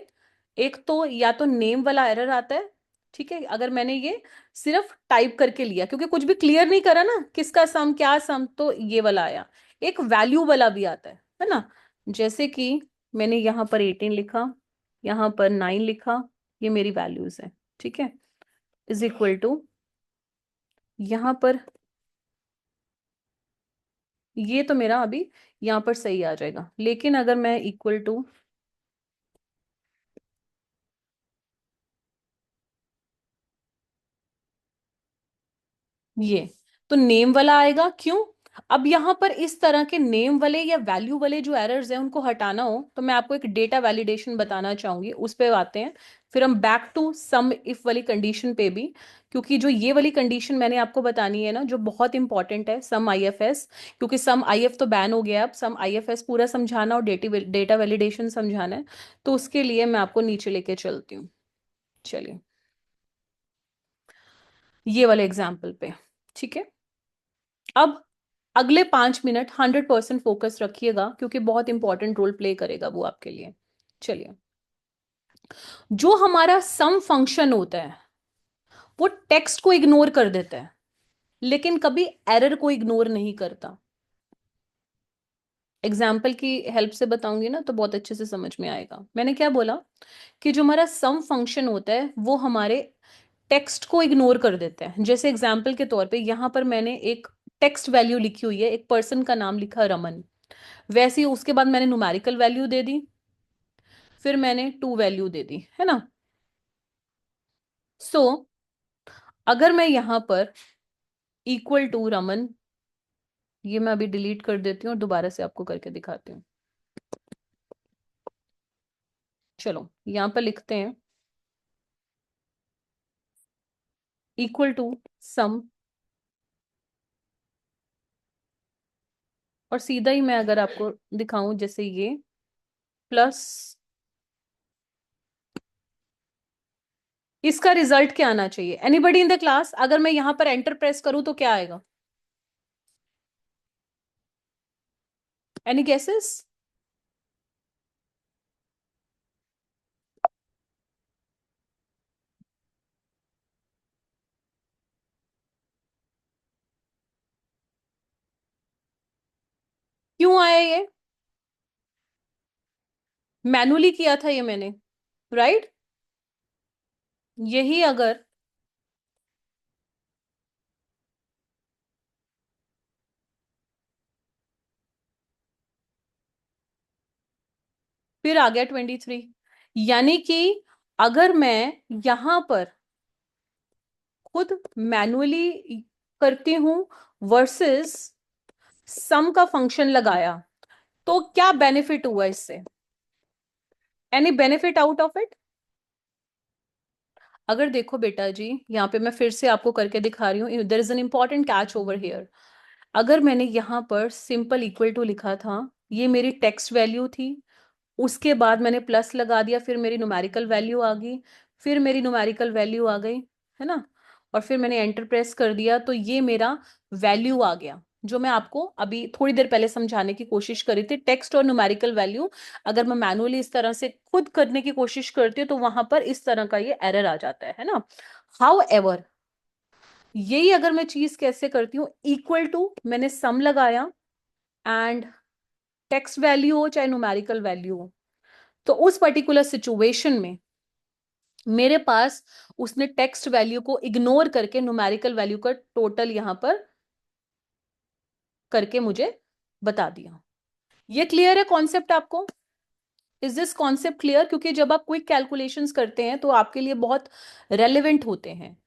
एक तो या तो नेम वाला एरर आता है। ठीक है। अगर मैंने ये सिर्फ टाइप करके लिया, क्योंकि कुछ भी क्लियर नहीं करा ना, किसका सम क्या सम, तो ये वाला आया। एक वैल्यू वाला भी आता है ना? जैसे कि मैंने यहाँ पर 18 लिखा, यहाँ पर 9 लिखा, ये मेरी वैल्यूज है। ठीक है। इज इक्वल टू, यहाँ पर ये तो मेरा अभी यहाँ पर सही आ जाएगा, लेकिन अगर मैं इक्वल टू ये, तो नेम वाला आएगा। क्यों? अब यहां पर इस तरह के नेम वाले या वैल्यू वाले जो एरर्स हैं उनको हटाना हो, तो मैं आपको एक डेटा वैलिडेशन बताना चाहूंगी, उस पे आते हैं। फिर हम बैक टू सम इफ वाली कंडीशन पे भी, क्योंकि जो ये वाली कंडीशन मैंने आपको बतानी है ना, जो बहुत इंपॉर्टेंट है, सम आईएफएस, क्योंकि सम आईएफ तो बैन हो गया है, अब सम आईएफएस पूरा समझाना और डेटा वैलिडेशन समझाना है। तो उसके लिए मैं आपको नीचे लेके चलती हूँ। चलिए ये वाले एग्जाम्पल पे। ठीक है, अब अगले 5 मिनट 100% फोकस रखिएगा, क्योंकि बहुत इंपॉर्टेंट रोल प्ले करेगा वो आपके लिए। चलिए, जो हमारा सम फंक्शन होता है वो टेक्स्ट को इग्नोर कर देता है, लेकिन कभी एरर को इग्नोर नहीं करता। एग्जाम्पल की हेल्प से बताऊंगी ना तो बहुत अच्छे से समझ में आएगा। मैंने क्या बोला कि जो हमारा सम फंक्शन होता है वो हमारे टेक्स्ट को इग्नोर कर देता है। जैसे एग्जाम्पल के तौर पे यहां पर मैंने एक टेक्स्ट वैल्यू लिखी हुई है, एक पर्सन का नाम लिखा रमन। वैसे ही उसके बाद मैंने न्यूमेरिकल वैल्यू दे दी, फिर मैंने टू वैल्यू दे दी, है ना। सो अगर मैं यहां पर इक्वल टू रमन, ये मैं अभी डिलीट कर देती हूँ और दोबारा से आपको करके दिखाती हूँ। चलो यहां पर लिखते हैं इक्वल टू सम, और सीधा ही मैं अगर आपको दिखाऊं जैसे ये प्लस, इसका रिजल्ट क्या आना चाहिए? एनीबडी इन द क्लास, अगर मैं यहां पर एंटर प्रेस करूं तो क्या आएगा? Any guesses? क्यों आया ये? मैनुअली किया था ये मैंने, राइट? यही अगर फिर आ गया 23, यानी कि अगर मैं यहां पर खुद मैनुअली करती हूं वर्सेस सम का फंक्शन लगाया, तो क्या बेनिफिट हुआ इससे? Any benefit out of it? अगर देखो बेटा जी, यहाँ पे मैं फिर से आपको करके दिखा रही हूँ, there is an important catch over here. अगर मैंने यहाँ पर सिंपल इक्वल टू लिखा था, ये मेरी टेक्स्ट वैल्यू थी, उसके बाद मैंने प्लस लगा दिया, फिर मेरी न्यूमेरिकल वैल्यू आ गई, फिर मेरी न्यूमेरिकल वैल्यू आ गई, है ना, और फिर मैंने एंटर प्रेस कर दिया तो ये मेरा वैल्यू आ गया, जो मैं आपको अभी थोड़ी देर पहले समझाने की कोशिश करी थी। टेक्स्ट और न्यूमेरिकल वैल्यू अगर मैं मैनुअली इस तरह से खुद करने की कोशिश करती हूँ तो वहां पर इस तरह का ये एरर आ जाता है ना। हाउ एवर, यही अगर मैं चीज कैसे करती हूँ, इक्वल टू मैंने सम लगाया एंड टेक्स्ट वैल्यू हो चाहे न्यूमेरिकल वैल्यू हो, तो उस पर्टिकुलर सिचुएशन में मेरे पास उसने टेक्स्ट वैल्यू को इग्नोर करके न्यूमेरिकल वैल्यू का टोटल यहां पर करके मुझे बता दिया। ये क्लियर है कॉन्सेप्ट आपको? Is this concept clear? क्योंकि जब आप क्विक कैलकुलेशंस करते हैं तो आपके लिए बहुत रेलेवेंट होते हैं।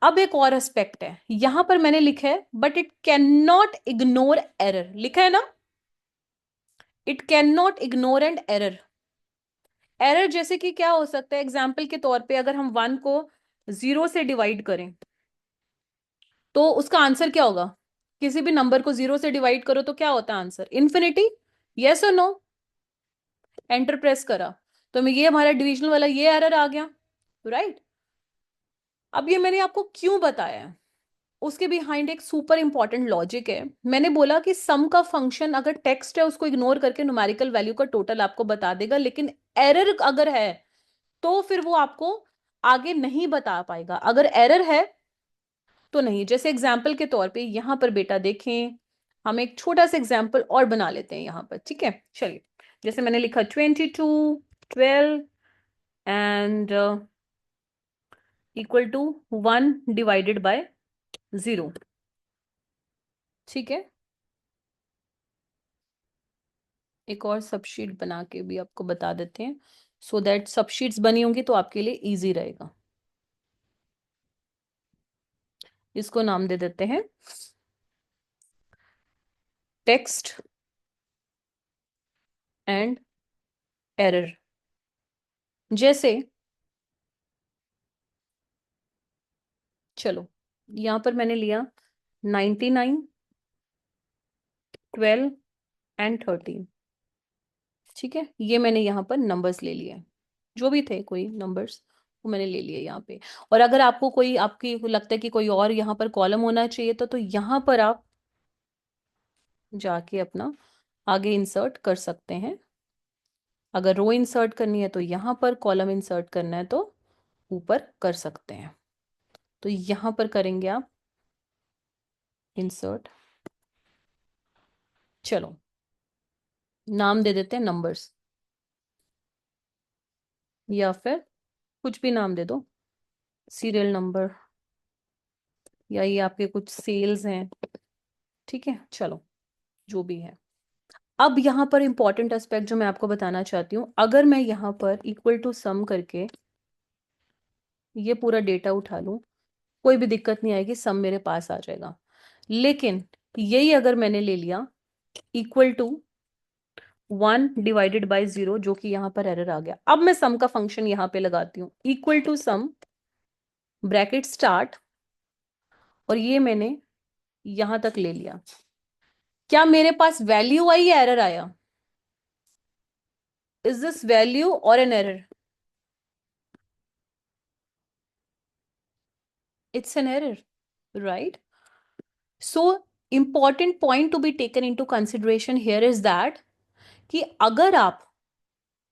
अब एक और एस्पेक्ट है, यहां पर मैंने लिखा है but it can not ignore error, लिखा है ना, it can not ignore and error. Error जैसे कि क्या हो सकता है? एग्जाम्पल के तौर पे अगर हम 1 को 0 से डिवाइड करें तो उसका आंसर क्या होगा? किसी भी नंबर को 0 से डिवाइड करो तो क्या होता है आंसर? इन्फिनिटी। यस और नो? एंटर प्रेस करा तो मैं ये हमारा डिविजनल वाला ये एरर आ गया, राइट? अब ये मैंने आपको क्यों बताया है, उसके बिहाइंड एक सुपर इंपॉर्टेंट लॉजिक है। मैंने बोला कि सम का फंक्शन अगर टेक्स्ट है उसको इग्नोर करके न्यूमेरिकल वैल्यू का टोटल आपको बता देगा, लेकिन एरर अगर है तो फिर वो आपको आगे नहीं बता पाएगा। अगर एरर है तो नहीं। जैसे एग्जाम्पल के तौर पे यहां पर बेटा देखें, हम एक छोटा सा एग्जाम्पल और बना लेते हैं यहां पर, ठीक है? चलिए, जैसे मैंने लिखा 22, 12 एंड इक्वल टू 1/0, ठीक है? एक और सबशीट बना के भी आपको बता देते हैं, सो दैट सबशीट्स बनी होंगी तो आपके लिए इजी रहेगा। इसको नाम दे देते हैं टेक्स्ट एंड एरर। जैसे चलो यहां पर मैंने लिया 99, 12 एंड 13, ठीक है? ये मैंने यहां पर नंबर्स ले लिए, जो भी थे कोई नंबर्स, वो मैंने ले लिया यहाँ पे। और अगर आपको कोई आपकी लगता है कि कोई और यहाँ पर कॉलम होना चाहिए तो यहाँ पर आप जाके अपना आगे इंसर्ट कर सकते हैं। अगर रो इंसर्ट करनी है तो यहाँ पर, कॉलम इंसर्ट करना है तो ऊपर कर सकते हैं। तो यहाँ पर करेंगे आप इंसर्ट। चलो नाम दे देते हैं नंबर्स, या फिर कुछ भी नाम दे दो, सीरियल नंबर, या ये आपके कुछ सेल्स हैं, ठीक है, चलो जो भी है। अब यहाँ पर इंपॉर्टेंट एस्पेक्ट जो मैं आपको बताना चाहती हूँ, अगर मैं यहाँ पर इक्वल टू सम करके ये पूरा डेटा उठा लूँ, कोई भी दिक्कत नहीं आएगी, सम मेरे पास आ जाएगा। लेकिन यही अगर मैंने ले लिया इक्वल टू 1/0, जो कि यहाँ पर एरर आ गया। अब मैं सम का फंक्शन यहाँ पे लगाती हूँ, equal to sum bracket start, और ये मैंने यहां तक ले लिया। क्या मेरे पास वैल्यू आई या एरर आया? इज दिस वैल्यू और an error? It's an error, right? So important point to be taken into consideration here is that कि अगर आप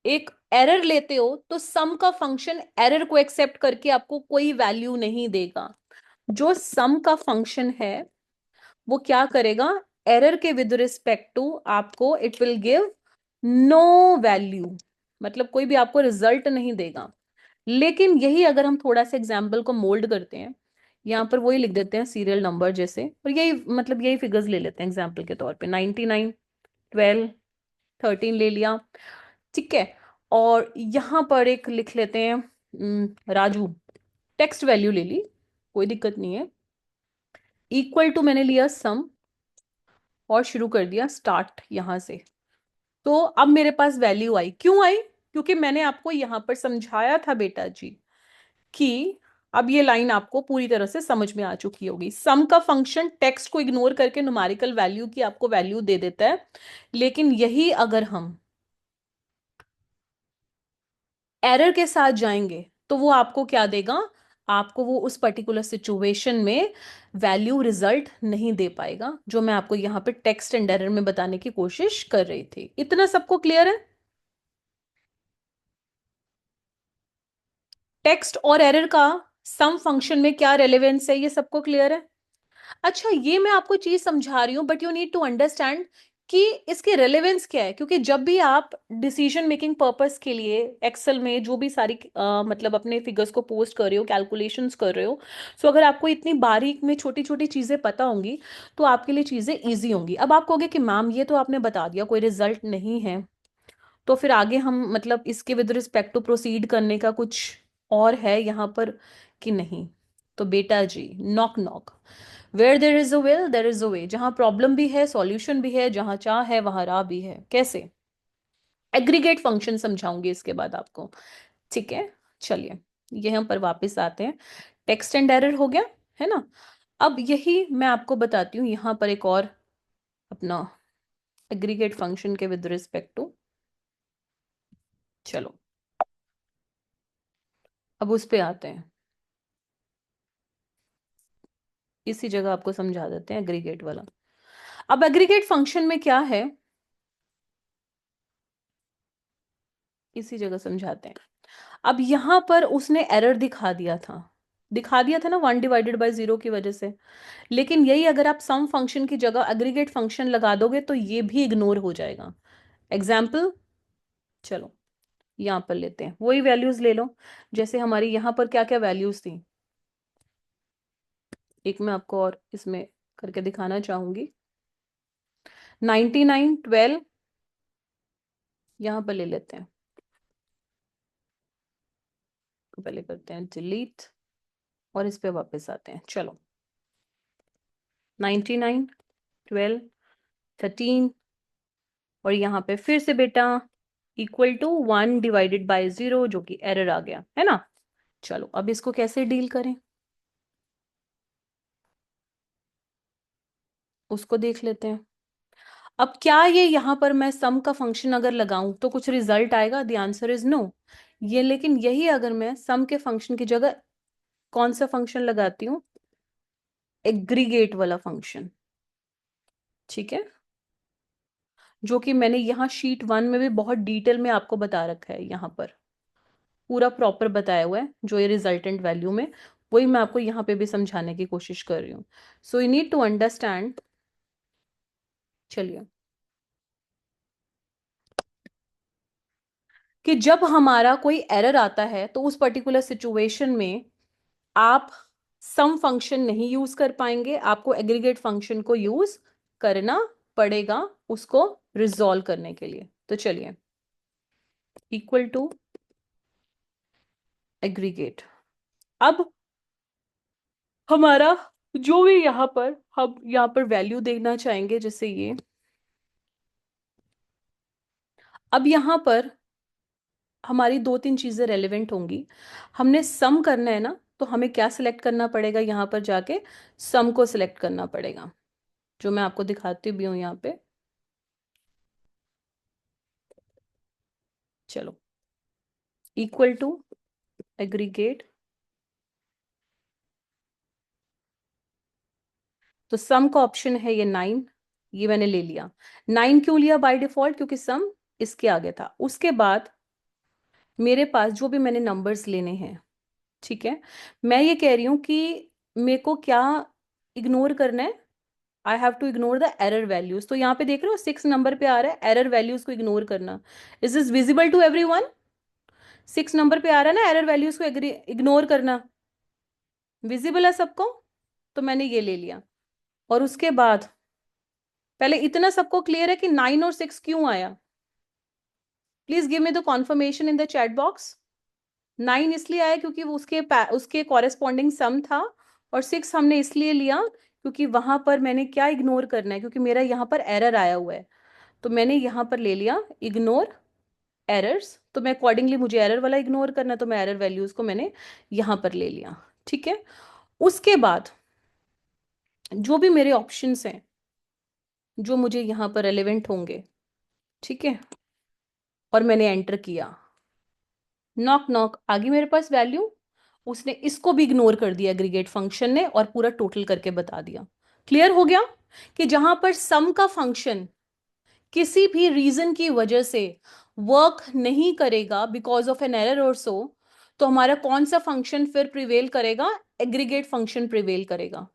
एक एरर लेते हो तो सम का फंक्शन एरर को एक्सेप्ट करके आपको कोई वैल्यू नहीं देगा। जो सम का फंक्शन है वो क्या करेगा, एरर के विद रिस्पेक्ट टू आपको it will give no value, मतलब कोई भी आपको रिजल्ट नहीं देगा। लेकिन यही अगर हम थोड़ा सा एग्जाम्पल को मोल्ड करते हैं, यहाँ पर वही लिख देते हैं सीरियल नंबर जैसे, और यही मतलब यही फिगर्स ले लेते हैं एग्जाम्पल के तौर पे, 99, 12, 13 ले लिया, ठीक है। और यहाँ पर एक लिख लेते हैं राजू, टेक्स्ट वैल्यू ले ली, कोई दिक्कत नहीं है। इक्वल टू मैंने लिया सम और शुरू कर दिया स्टार्ट यहां से। तो अब मेरे पास वैल्यू आई, क्यों आई? क्योंकि मैंने आपको यहां पर समझाया था बेटा जी कि अब ये लाइन आपको पूरी तरह से समझ में आ चुकी होगी। सम का फंक्शन टेक्स्ट को इग्नोर करके न्यूमेरिकल वैल्यू की आपको वैल्यू दे देता है, लेकिन यही अगर हम एरर के साथ जाएंगे तो वो आपको क्या देगा, आपको वो उस पर्टिकुलर सिचुएशन में वैल्यू रिजल्ट नहीं दे पाएगा, जो मैं आपको यहाँ पे टेक्स्ट एंड एरर में बताने की कोशिश कर रही थी। इतना सबको क्लियर है? टेक्स्ट और एरर का सम फंक्शन में क्या रेलेवेंस है, ये सबको क्लियर है? अच्छा, ये मैं आपको चीज समझा रही हूँ, but you need to understand कि इसकी रेलेवेंस क्या है, क्योंकि जब भी आप डिसीजन मेकिंग पर्पस के लिए एक्सेल में जो भी सारी मतलब अपने फिगर्स को पोस्ट कर रहे हो, कैलकुलेशंस कर रहे हो, सो अगर आपको इतनी बारीक में छोटी छोटी चीजें पता होंगी तो आपके लिए चीजें इजी होंगी। अब आप कहोगे कि मैम ये तो आपने बता दिया, कोई रिजल्ट नहीं है, तो फिर आगे हम मतलब इसके विद रिस्पेक्ट टू प्रोसीड करने का कुछ और है यहाँ पर कि नहीं? तो बेटा जी, knock knock, where there is a will there is a way. जहां प्रॉब्लम भी है सॉल्यूशन भी है, जहां चाह है वहां राह भी है। कैसे? एग्रीगेट फंक्शन समझाऊंगी इसके बाद आपको, ठीक है। चलिए यहाँ पर वापस आते हैं, टेक्स्ट एंड एरर हो गया है ना। अब यही मैं आपको बताती हूँ यहाँ पर एक और अपना एग्रीगेट फंक्शन के विद रिस्पेक्ट टू। चलो अब उस पे आते हैं, इसी जगह आपको समझा देते हैं एग्रीगेट वाला। अब एग्रीगेट फंक्शन में क्या है, इसी जगह समझाते हैं। अब यहां पर उसने एरर दिखा दिया था ना 1/0 की वजह से। लेकिन यही अगर आप सम फंक्शन की जगह एग्रीगेट फंक्शन लगा दोगे तो ये भी इग्नोर हो जाएगा। एग्जाम्पल, चलो यहां पर लेते हैं, वही वैल्यूज ले लो जैसे हमारी यहां पर क्या क्या वैल्यूज थी। एक मैं आपको और इसमें करके दिखाना चाहूंगी, 99, 12 यहां पर ले लेते हैं, तो पहले करते हैं डिलीट और इस पे वापस आते हैं। चलो 99, 12, 13, और यहाँ पे फिर से बेटा इक्वल टू 1/0, जो कि एरर आ गया है ना। चलो अब इसको कैसे डील करें उसको देख लेते हैं। अब क्या ये यहाँ पर मैं सम का फंक्शन अगर लगाऊं तो कुछ रिजल्ट आएगा? The answer is no. ये लेकिन यही अगर मैं सम के फंक्शन की जगह कौन सा फंक्शन लगाती हूँ, एग्रीगेट वाला फंक्शन, ठीक है, जो कि मैंने यहाँ शीट 1 में भी बहुत डिटेल में आपको बता रखा है, यहाँ पर पूरा प्रॉपर बताया हुआ है जो ये रिजल्टेंट वैल्यू में, वही मैं आपको यहाँ पे भी समझाने की कोशिश कर रही हूँ। So you need to understand. चलिए, कि जब हमारा कोई एरर आता है तो उस पर्टिकुलर सिचुएशन में आप सम फंक्शन नहीं यूज कर पाएंगे, आपको एग्रीगेट फंक्शन को यूज करना पड़ेगा उसको रिजॉल्व करने के लिए। तो चलिए, इक्वल टू एग्रीगेट। अब हमारा जो भी यहां पर हम यहां पर वैल्यू देखना चाहेंगे, जैसे ये, अब यहां पर हमारी दो तीन चीजें रेलेवेंट होंगी। हमने सम करना है ना, तो हमें क्या सिलेक्ट करना पड़ेगा, यहां पर जाके सम को सिलेक्ट करना पड़ेगा, जो मैं आपको दिखाती भी हूं यहाँ पे। चलो, इक्वल टू एग्रीगेट। तो सम का ऑप्शन है ये 9, ये मैंने ले लिया। 9 क्यों लिया बाय डिफॉल्ट, क्योंकि सम इसके आगे था। उसके बाद मेरे पास जो भी मैंने नंबर्स लेने हैं, ठीक है, मैं ये कह रही हूं कि मेरे को क्या इग्नोर करना है, I have to ignore the error values. तो यहाँ पे देख रहे हो 6 नंबर पे आ रहा है एरर वैल्यूज को इग्नोर करना। Is this visible to everyone? 6 number पे आ रहा है ना एरर वैल्यूज को इग्नोर करना, विजिबल है सबको? तो मैंने ये ले लिया। और उसके बाद पहले इतना सबको क्लियर है कि 9 और 6 क्यों आया? Please give me the confirmation in the chat box. 9 इसलिए आया क्योंकि वो उसके कॉरेस्पॉन्डिंग सम था, और 6 हमने इसलिए लिया क्योंकि वहां पर मैंने क्या इग्नोर करना है, क्योंकि मेरा यहाँ पर एरर आया हुआ है, तो मैंने यहाँ पर ले लिया इग्नोर एरर्स। तो मैं अकॉर्डिंगली, मुझे एरर वाला इग्नोर करना, तो मैं एरर वैल्यूज को मैंने यहाँ पर ले लिया, ठीक है। उसके बाद जो भी मेरे ऑप्शंस हैं जो मुझे यहाँ पर रेलेवेंट होंगे, ठीक है, और मैंने एंटर किया, नॉक नॉक आ गई मेरे पास वैल्यू। उसने इसको भी इग्नोर कर दिया एग्रीगेट फंक्शन ने, और पूरा टोटल करके बता दिया। क्लियर हो गया कि जहां पर सम का फंक्शन किसी भी रीजन की वजह से वर्क नहीं करेगा, बिकॉज ऑफ एन एरर और सो, तो हमारा कौन सा फंक्शन फिर प्रिवेल करेगा? एग्रीगेट फंक्शन प्रिवेल करेगा।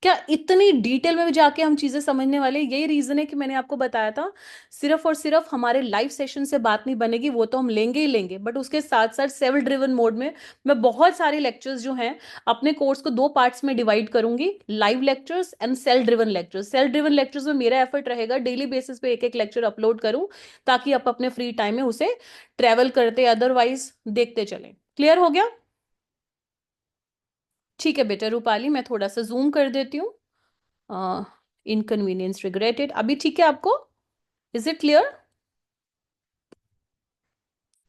क्या इतनी डिटेल में जाके हम चीजें समझने वाले? यही रीजन है कि मैंने आपको बताया था, सिर्फ और सिर्फ हमारे लाइव सेशन से बात नहीं बनेगी, वो तो हम लेंगे ही लेंगे, बट उसके साथ साथ सेल ड्रिवन मोड में मैं बहुत सारे लेक्चर्स जो हैं अपने कोर्स को 2 पार्ट्स में डिवाइड करूंगी, live lectures and self driven lectures. Self driven lectures में मेरा एफर्ट रहेगा डेली बेसिस पे एक एक लेक्चर अपलोड करूं, ताकि आप अपने फ्री टाइम में उसे ट्रेवल करते अदरवाइज देखते चलें। क्लियर हो गया? ठीक है बेटा रूपाली, मैं थोड़ा सा जूम कर देती हूँ। इनकन्वीनियंस रिग्रेटेड, अभी ठीक है आपको? Is it clear?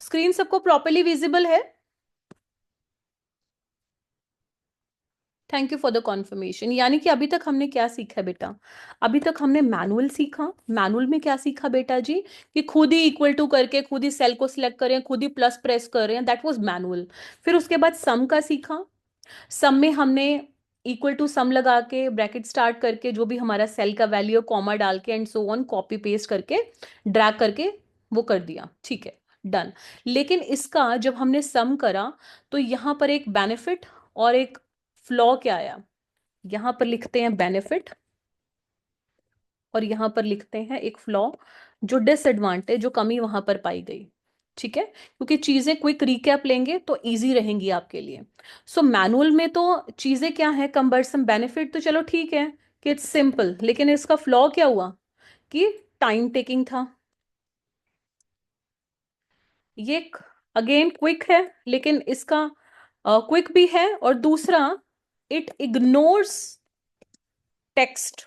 स्क्रीन सबको प्रॉपरली विजिबल है? Thank you for the confirmation. यानी कि अभी तक हमने क्या सीखा है बेटा? अभी तक हमने मैनुअल सीखा। मैनुअल में क्या सीखा बेटा जी? कि खुद ही इक्वल टू करके खुद ही सेल को सिलेक्ट करें, खुद ही प्लस प्रेस करें, दैट वाज मैनुअल। फिर उसके बाद सम का सीखा। सम में हमने इक्वल टू सम लगा के ब्रैकेट स्टार्ट करके जो भी हमारा सेल का वैल्यू, कॉमा डाल के and so on copy paste करके ड्रैग करके वो कर दिया, ठीक है, डन। लेकिन इसका जब हमने सम करा तो यहां पर एक बेनिफिट और एक फ्लॉ क्या आया? यहां पर लिखते हैं बेनिफिट और यहां पर लिखते हैं एक फ्लॉ, जो डिसएडवांटेज, जो कमी वहां पर पाई गई, ठीक है, क्योंकि चीजें क्विक रिकैप लेंगे तो इजी रहेंगी आपके लिए। सो मैनुअल में तो चीजें क्या है, कंबरसम। बेनिफिट तो चलो ठीक है कि इट्स सिंपल, लेकिन इसका फ्लॉ क्या हुआ कि टाइम टेकिंग था। ये अगेन क्विक है, लेकिन इसका क्विक भी है, और दूसरा इट इग्नोर्स टेक्स्ट।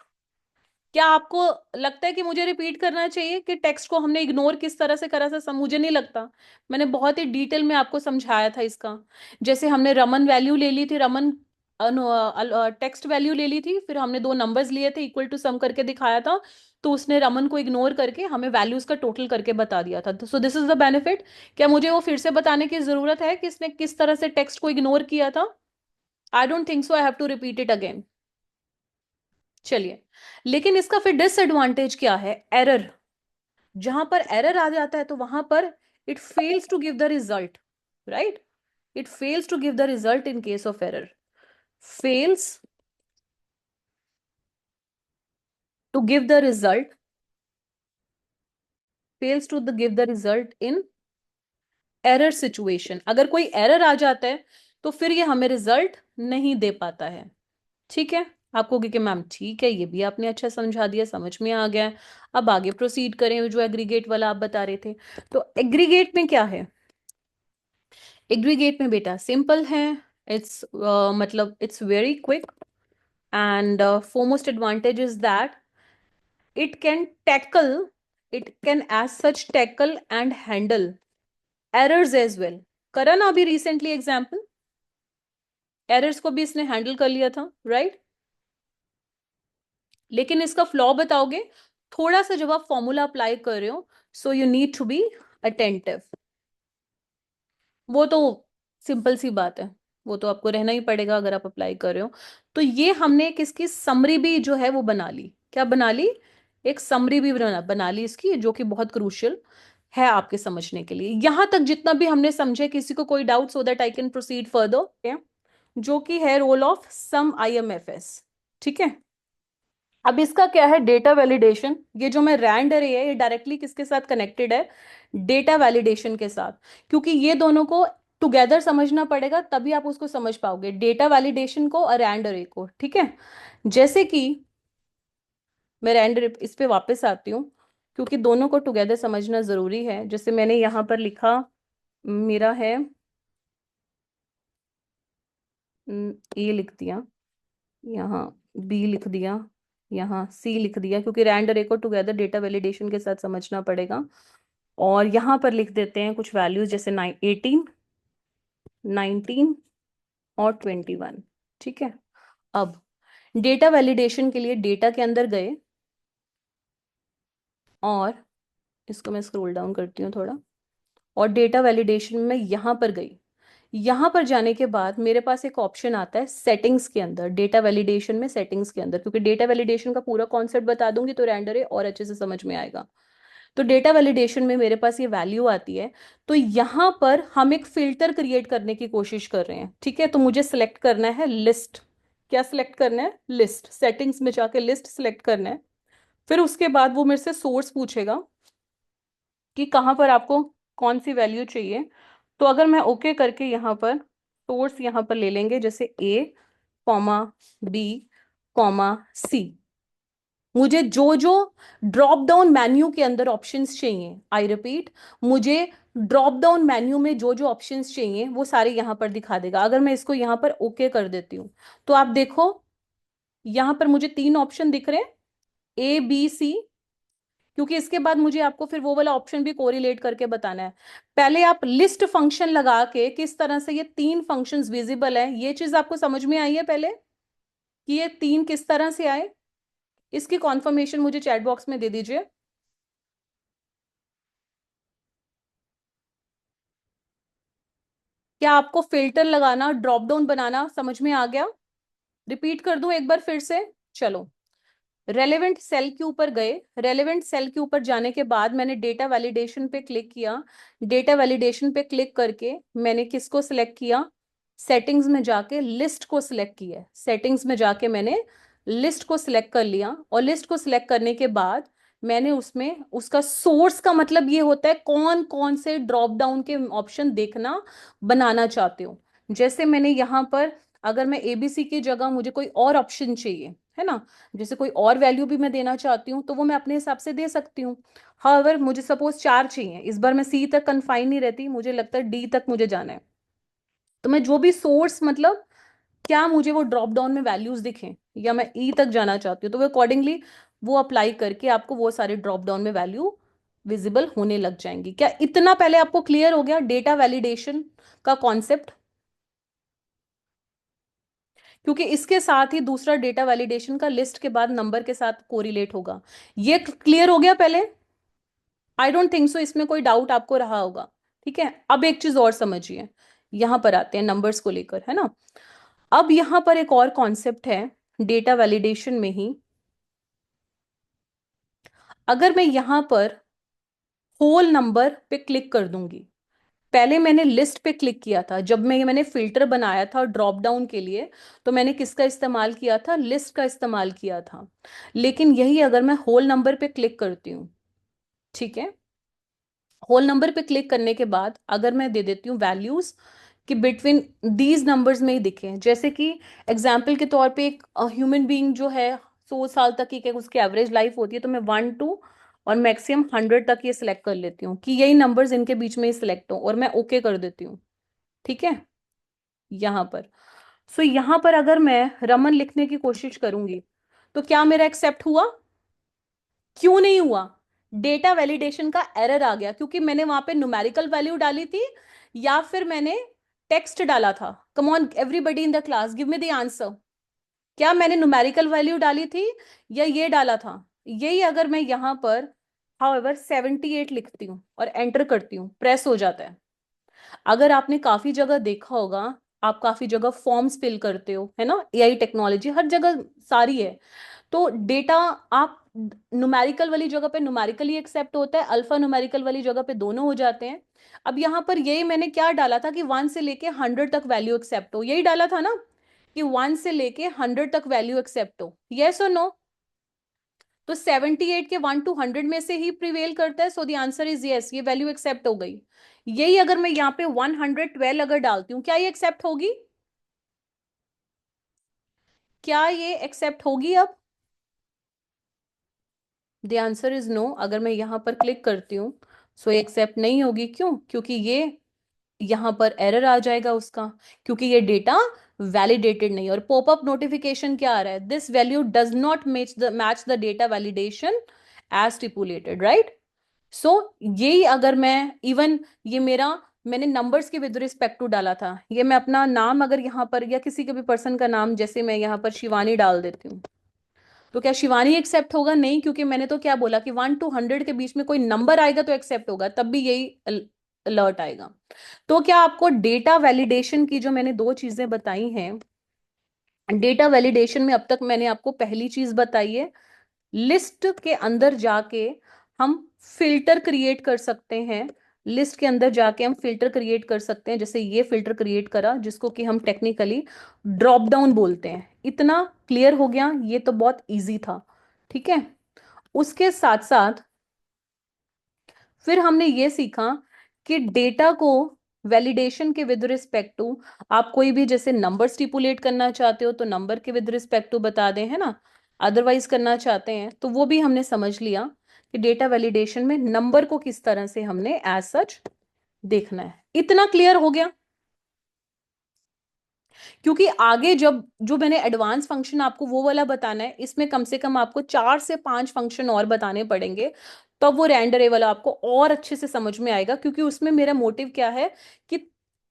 क्या आपको लगता है कि मुझे रिपीट करना चाहिए कि टेक्स्ट को हमने इग्नोर किस तरह से करा था? मुझे नहीं लगता। मैंने बहुत ही डिटेल में आपको समझाया था इसका। जैसे हमने रमन वैल्यू ले ली थी, रमन टेक्स्ट वैल्यू ले ली थी, फिर हमने दो नंबर्स लिए थे, इक्वल टू सम करके दिखाया था, तो उसने रमन को इग्नोर करके हमें वैल्यूज का टोटल करके बता दिया था। So this is the benefit. क्या मुझे वो फिर से बताने की जरूरत है कि इसने किस तरह से टेक्स्ट को इग्नोर किया था? I don't think so, I have to repeat it again. चलिए, लेकिन इसका फिर डिसएडवांटेज क्या है? एरर। जहां पर एरर आ जाता है तो वहां पर it fails to give the result, right? It fails to give the result in case of error, fails to give the result, fails to give the result in error situation। अगर कोई error आ जाता है तो फिर ये हमें result नहीं दे पाता है। ठीक है, आपको कि मैम ठीक है, ये भी आपने अच्छा समझा दिया, समझ में आ गया है। अब आगे प्रोसीड करें, जो एग्रीगेट वाला आप बता रहे थे। तो एग्रीगेट में क्या है? एग्रीगेट में बेटा सिंपल है, इट्स मतलब it's very quick, and foremost advantage is that it can tackle, it can as such tackle and handle errors as well। करा ना अभी रिसेंटली एग्जाम्पल, एरर्स को भी इसने हैंडल कर लिया था, राइट? लेकिन इसका फ्लॉ बताओगे थोड़ा सा, जब आप फॉर्मूला अप्लाई कर रहे हो, so you need to be attentive. वो तो सिंपल सी बात है, वो तो आपको रहना ही पड़ेगा अगर आप अप्लाई कर रहे हो। तो ये हमने किसकी समरी भी जो है वो बना ली, क्या बना ली? एक समरी भी बना ली इसकी, जो कि बहुत क्रूशियल है आपके समझने के लिए। यहां तक जितना भी हमने समझे, किसी को कोई doubt, so that I can proceed further, जो कि है रोल ऑफ सम आईएमएफएस। ठीक है, अब इसका क्या है? Data validation. ये जो मैं रैंड अरे है, ये डायरेक्टली किसके साथ कनेक्टेड है? डेटा वैलिडेशन के साथ, क्योंकि ये दोनों को टुगेदर समझना पड़ेगा, तभी आप उसको समझ पाओगे, डेटा वैलिडेशन को और रैंड अरे को। ठीक है, जैसे कि मैं रैंड अरे इस पे वापस आती हूँ, क्योंकि दोनों को टुगेदर समझना जरूरी है। जैसे मैंने यहां पर लिखा, मेरा है ए लिख दिया, यहाँ बी लिख दिया, यहाँ सी लिख दिया, क्योंकि रैंड अरे को टुगेदर डेटा वैलिडेशन के साथ समझना पड़ेगा। और यहाँ पर लिख देते हैं कुछ वैल्यूज, जैसे 18, 19 और 21। ठीक है, अब डेटा वैलिडेशन के लिए डेटा के अंदर गए, और इसको मैं स्क्रॉल डाउन करती हूँ थोड़ा, और डेटा वैलिडेशन में यहाँ पर गई। यहाँ पर जाने के बाद मेरे पास एक ऑप्शन आता है सेटिंग्स के अंदर, डेटा वैलिडेशन में सेटिंग्स के अंदर, क्योंकि डेटा वैलिडेशन का पूरा कॉन्सेप्ट बता दूंगी तो रेंडर और अच्छे से समझ में आएगा। तो डेटा वैलिडेशन में मेरे पास ये वैल्यू आती है, तो यहाँ पर हम एक फिल्टर क्रिएट करने की कोशिश कर रहे हैं। ठीक है, तो मुझे सिलेक्ट करना है लिस्ट। क्या सिलेक्ट करना है? लिस्ट। सेटिंग्स में जाके लिस्ट सिलेक्ट करना है। फिर उसके बाद वो मेरे से सोर्स पूछेगा कि कहाँ पर आपको कौन सी वैल्यू चाहिए। तो अगर मैं ओके करके यहाँ पर सोर्स यहाँ पर ले लेंगे, जैसे ए कॉमा बी कॉमा सी, मुझे जो जो ड्रॉप डाउन मेन्यू के अंदर ऑप्शंस चाहिए, आई रिपीट, मुझे ड्रॉप डाउन मेन्यू में जो जो ऑप्शंस चाहिए वो सारे यहाँ पर दिखा देगा। अगर मैं इसको यहाँ पर ओके कर देती हूँ, तो आप देखो यहाँ पर मुझे तीन ऑप्शन दिख रहे हैं, ए बी सी, क्योंकि इसके बाद मुझे आपको फिर वो वाला ऑप्शन भी कोरिलेट करके बताना है। पहले आप लिस्ट फंक्शन लगा के किस तरह से ये तीन फंक्शंस विजिबल है, ये चीज आपको समझ में आई है पहले, कि ये तीन किस तरह से आए? इसकी कॉन्फर्मेशन मुझे चैट बॉक्स में दे दीजिए। क्या आपको फिल्टर लगाना, ड्रॉप डाउन बनाना समझ में आ गया? रिपीट कर दूं एक बार फिर से? चलो, रेलेवेंट सेल के ऊपर गए, रेलेवेंट सेल के ऊपर जाने के बाद मैंने डेटा वैलिडेशन पे क्लिक किया। डेटा वैलिडेशन पे क्लिक करके मैंने किसको सिलेक्ट किया? सेटिंग्स में जाके लिस्ट को सिलेक्ट किया। सेटिंग्स में जाके मैंने लिस्ट को सिलेक्ट कर लिया, और लिस्ट को सिलेक्ट करने के बाद मैंने उसमें उसका सोर्स का मतलब ये होता है कौन कौन से ड्रॉप डाउन के ऑप्शन देखना बनाना चाहते हो। जैसे मैंने यहाँ पर, अगर मैं एबीसी की जगह मुझे कोई और ऑप्शन चाहिए, है ना, जैसे कोई और वैल्यू भी मैं देना चाहती हूँ, तो वो मैं अपने हिसाब से दे सकती हूँ। हाउएवर मुझे सपोज 4 चाहिए, इस बार मैं सी तक कन्फाइन नहीं रहती, मुझे लगता है डी तक मुझे जाना है। तो मैं जो भी सोर्स, मतलब क्या मुझे वो ड्रॉप डाउन में वैल्यूज दिखें, या मैं ई तक जाना चाहती हूँ, तो वो अकॉर्डिंगली वो अप्लाई करके आपको वो सारे ड्रॉप डाउन में वैल्यू विजिबल होने लग जाएंगी। क्या इतना पहले आपको क्लियर हो गया डेटा वैलिडेशन का कॉन्सेप्ट? क्योंकि इसके साथ ही दूसरा डेटा वैलिडेशन का लिस्ट के बाद नंबर के साथ कोरिलेट होगा। ये क्लियर हो गया पहले? आई डोंट थिंक सो इसमें कोई डाउट आपको रहा होगा। ठीक है, अब एक चीज और समझिए, यहां पर आते हैं नंबर्स को लेकर, है ना। अब यहां पर एक और कॉन्सेप्ट है डेटा वैलिडेशन में ही। अगर मैं यहां पर होल नंबर पे क्लिक कर दूंगी, पहले मैंने लिस्ट पे क्लिक किया था जब मैंने फिल्टर बनाया था ड्रॉप डाउन के लिए, तो मैंने किसका इस्तेमाल किया था? लिस्ट का इस्तेमाल किया था। लेकिन यही अगर मैं होल नंबर पे क्लिक करती हूँ, ठीक है, होल नंबर पे क्लिक करने के बाद अगर मैं दे देती हूँ वैल्यूज कि बिटवीन दीज नंबर्स में ही दिखे, जैसे कि एग्जाम्पल के तौर पे एक ह्यूमन बीइंग जो है 100 साल तक की उसकी एवरेज लाइफ होती है, तो मैं 1 2 और मैक्सिमम 100 तक ये सिलेक्ट कर लेती हूँ कि यही नंबर्स इनके बीच में ही सिलेक्ट हो, और मैं ओके कर देती हूँ। ठीक है, यहां पर, सो यहां पर अगर मैं रमन लिखने की कोशिश करूंगी तो क्या मेरा एक्सेप्ट हुआ? क्यों नहीं हुआ? डेटा वैलिडेशन का एरर आ गया, क्योंकि मैंने वहां पे न्यूमेरिकल वैल्यू डाली थी या फिर मैंने टेक्स्ट डाला था। Come on everybody in the class, give me the answer. क्या मैंने न्यूमेरिकल वैल्यू डाली थी या ये डाला था? यही अगर मैं यहां पर हाउएवर 78 लिखती हूँ और एंटर करती हूँ, प्रेस हो जाता है। अगर आपने काफी जगह देखा होगा, आप काफी जगह फॉर्म्स फिल करते हो, है ना, एआई टेक्नोलॉजी हर जगह सारी है, तो डेटा आप न्यूमेरिकल वाली जगह पे न्यूमेरिकली एक्सेप्ट होता है, अल्फा न्यूमेरिकल वाली जगह पे दोनों हो जाते हैं। अब यहां पर यही मैंने क्या डाला था कि 1 से लेके 100 तक वैल्यू एक्सेप्ट हो, यही डाला था ना कि 1 से लेके 100 तक वैल्यू एक्सेप्ट हो, यस और नो? तो 78 के 1 to 100 में से ही प्रिवेल करता है, सो द आंसर इज यस, ये वैल्यू एक्सेप्ट हो गई। यही अगर मैं यहाँ पे 112 अगर डालती हूँ, क्या ये एक्सेप्ट होगी? क्या ये एक्सेप्ट होगी अब? The answer is no. अगर मैं यहां पर क्लिक करती हूँ, सो ये एक्सेप्ट नहीं होगी। क्यों? क्योंकि ये यहां पर एरर आ जाएगा उसका, क्योंकि ये डेटा वैलिडेटेड नहीं है। और पॉपअप नोटिफिकेशन क्या आ रहा है? This value does not match the data validation as stipulated, right? So यही अगर मैं इवन ये मेरा मैंने नंबर्स के विद रिस्पेक्ट टू डाला था, ये मैं अपना नाम अगर यहाँ पर या किसी के भी पर्सन का नाम, जैसे मैं यहाँ पर शिवानी डाल देती हूँ, तो क्या शिवानी एक्सेप्ट होगा? नहीं, क्योंकि मैंने तो क्या बोला कि 1 to 100 के बीच में कोई नंबर आएगा तो एक्सेप्ट होगा, तब भी यही अलर्ट आएगा। तो क्या आपको डेटा वैलिडेशन की जो मैंने दो चीजें बताई हैं, डेटा वैलिडेशन में अब तक मैंने आपको पहली चीज बताई है, लिस्ट के अंदर जाके हम फिल्टर क्रिएट कर सकते हैं। लिस्ट के अंदर जाके हम फिल्टर क्रिएट कर सकते हैं, जैसे ये फिल्टर क्रिएट करा जिसको कि हम टेक्निकली ड्रॉप डाउन बोलते हैं। इतना क्लियर हो गया? ये तो बहुत इजी था। ठीक है, उसके साथ साथ फिर हमने ये सीखा कि डेटा को वैलिडेशन के विद रिस्पेक्ट टू, आप कोई भी जैसे नंबर स्टिपुलेट करना चाहते हो तो नंबर के विद रिस्पेक्ट टू बता दें, है ना, अदरवाइज करना चाहते हैं तो वो भी हमने समझ लिया कि डेटा वैलिडेशन में नंबर को किस तरह से हमने एज सच देखना है। इतना क्लियर हो गया? क्योंकि आगे जब जो मैंने एडवांस फंक्शन आपको वो वाला बताना है, इसमें कम से कम आपको 4 से 5 फंक्शन और बताने पड़ेंगे, तब वो रेंडर वाला आपको और अच्छे से समझ में आएगा। क्योंकि उसमें मेरा मोटिव क्या है कि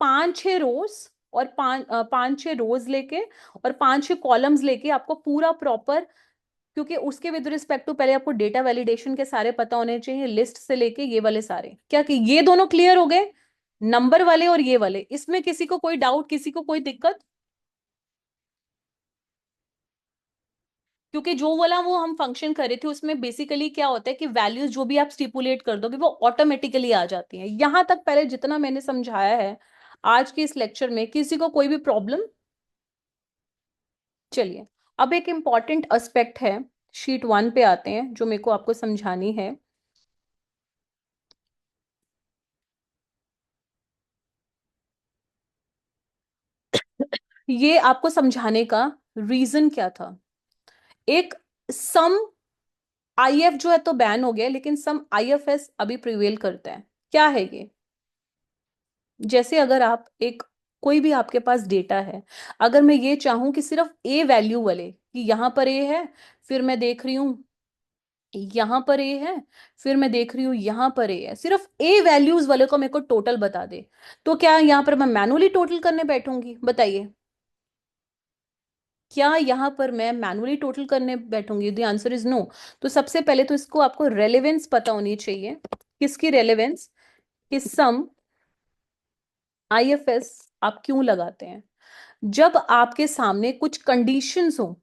5 6 रोज और 5 5 6 रोज लेके और 5 6 कॉलम्स लेके आपको पूरा प्रॉपर, क्योंकि उसके विद रिस्पेक्ट टू पहले आपको डेटा वैलिडेशन के सारे पता होने चाहिए, लिस्ट से लेके ये वाले सारे, क्या कि ये दोनों क्लियर हो गए, नंबर वाले और ये वाले, इसमें किसी को कोई डाउट, किसी को कोई दिक्कत? क्योंकि जो वाला वो हम फंक्शन कर रहे थे उसमें बेसिकली क्या होता है कि वैल्यूज जो भी आप स्टिपुलेट कर दोगे वो ऑटोमेटिकली आ जाती हैं। यहां तक पहले जितना मैंने समझाया है आज के इस लेक्चर में, किसी को कोई भी प्रॉब्लम? चलिए, अब एक इंपॉर्टेंट एस्पेक्ट है, शीट 1 पे आते हैं जो मेरे को आपको समझानी है। ये आपको समझाने का रीजन क्या था? एक सम आईएफ जो है तो बैन हो गया, लेकिन सम आईएफएस अभी प्रिवेल करता है। क्या है ये? जैसे अगर आप एक कोई भी आपके पास डेटा है, अगर मैं ये चाहूं कि सिर्फ ए वैल्यू वाले, कि यहां पर ए है, फिर मैं देख रही हूं यहां पर ए है, फिर मैं देख रही हूं यहां पर ए है, सिर्फ ए वैल्यूज वाले को मेरे को टोटल बता दे, तो क्या यहां पर मैं मैनुअली टोटल करने बैठूंगी? बताइए। क्या यहाँ पर मैं मैनुअली टोटल करने बैठूंगी? The answer is no. तो सबसे पहले तो इसको आपको रेलेवेंस पता होनी चाहिए। किसकी रेलेवेंस? कि सम आईएफएस आप क्यों लगाते हैं? जब आपके सामने कुछ कंडीशंस हो,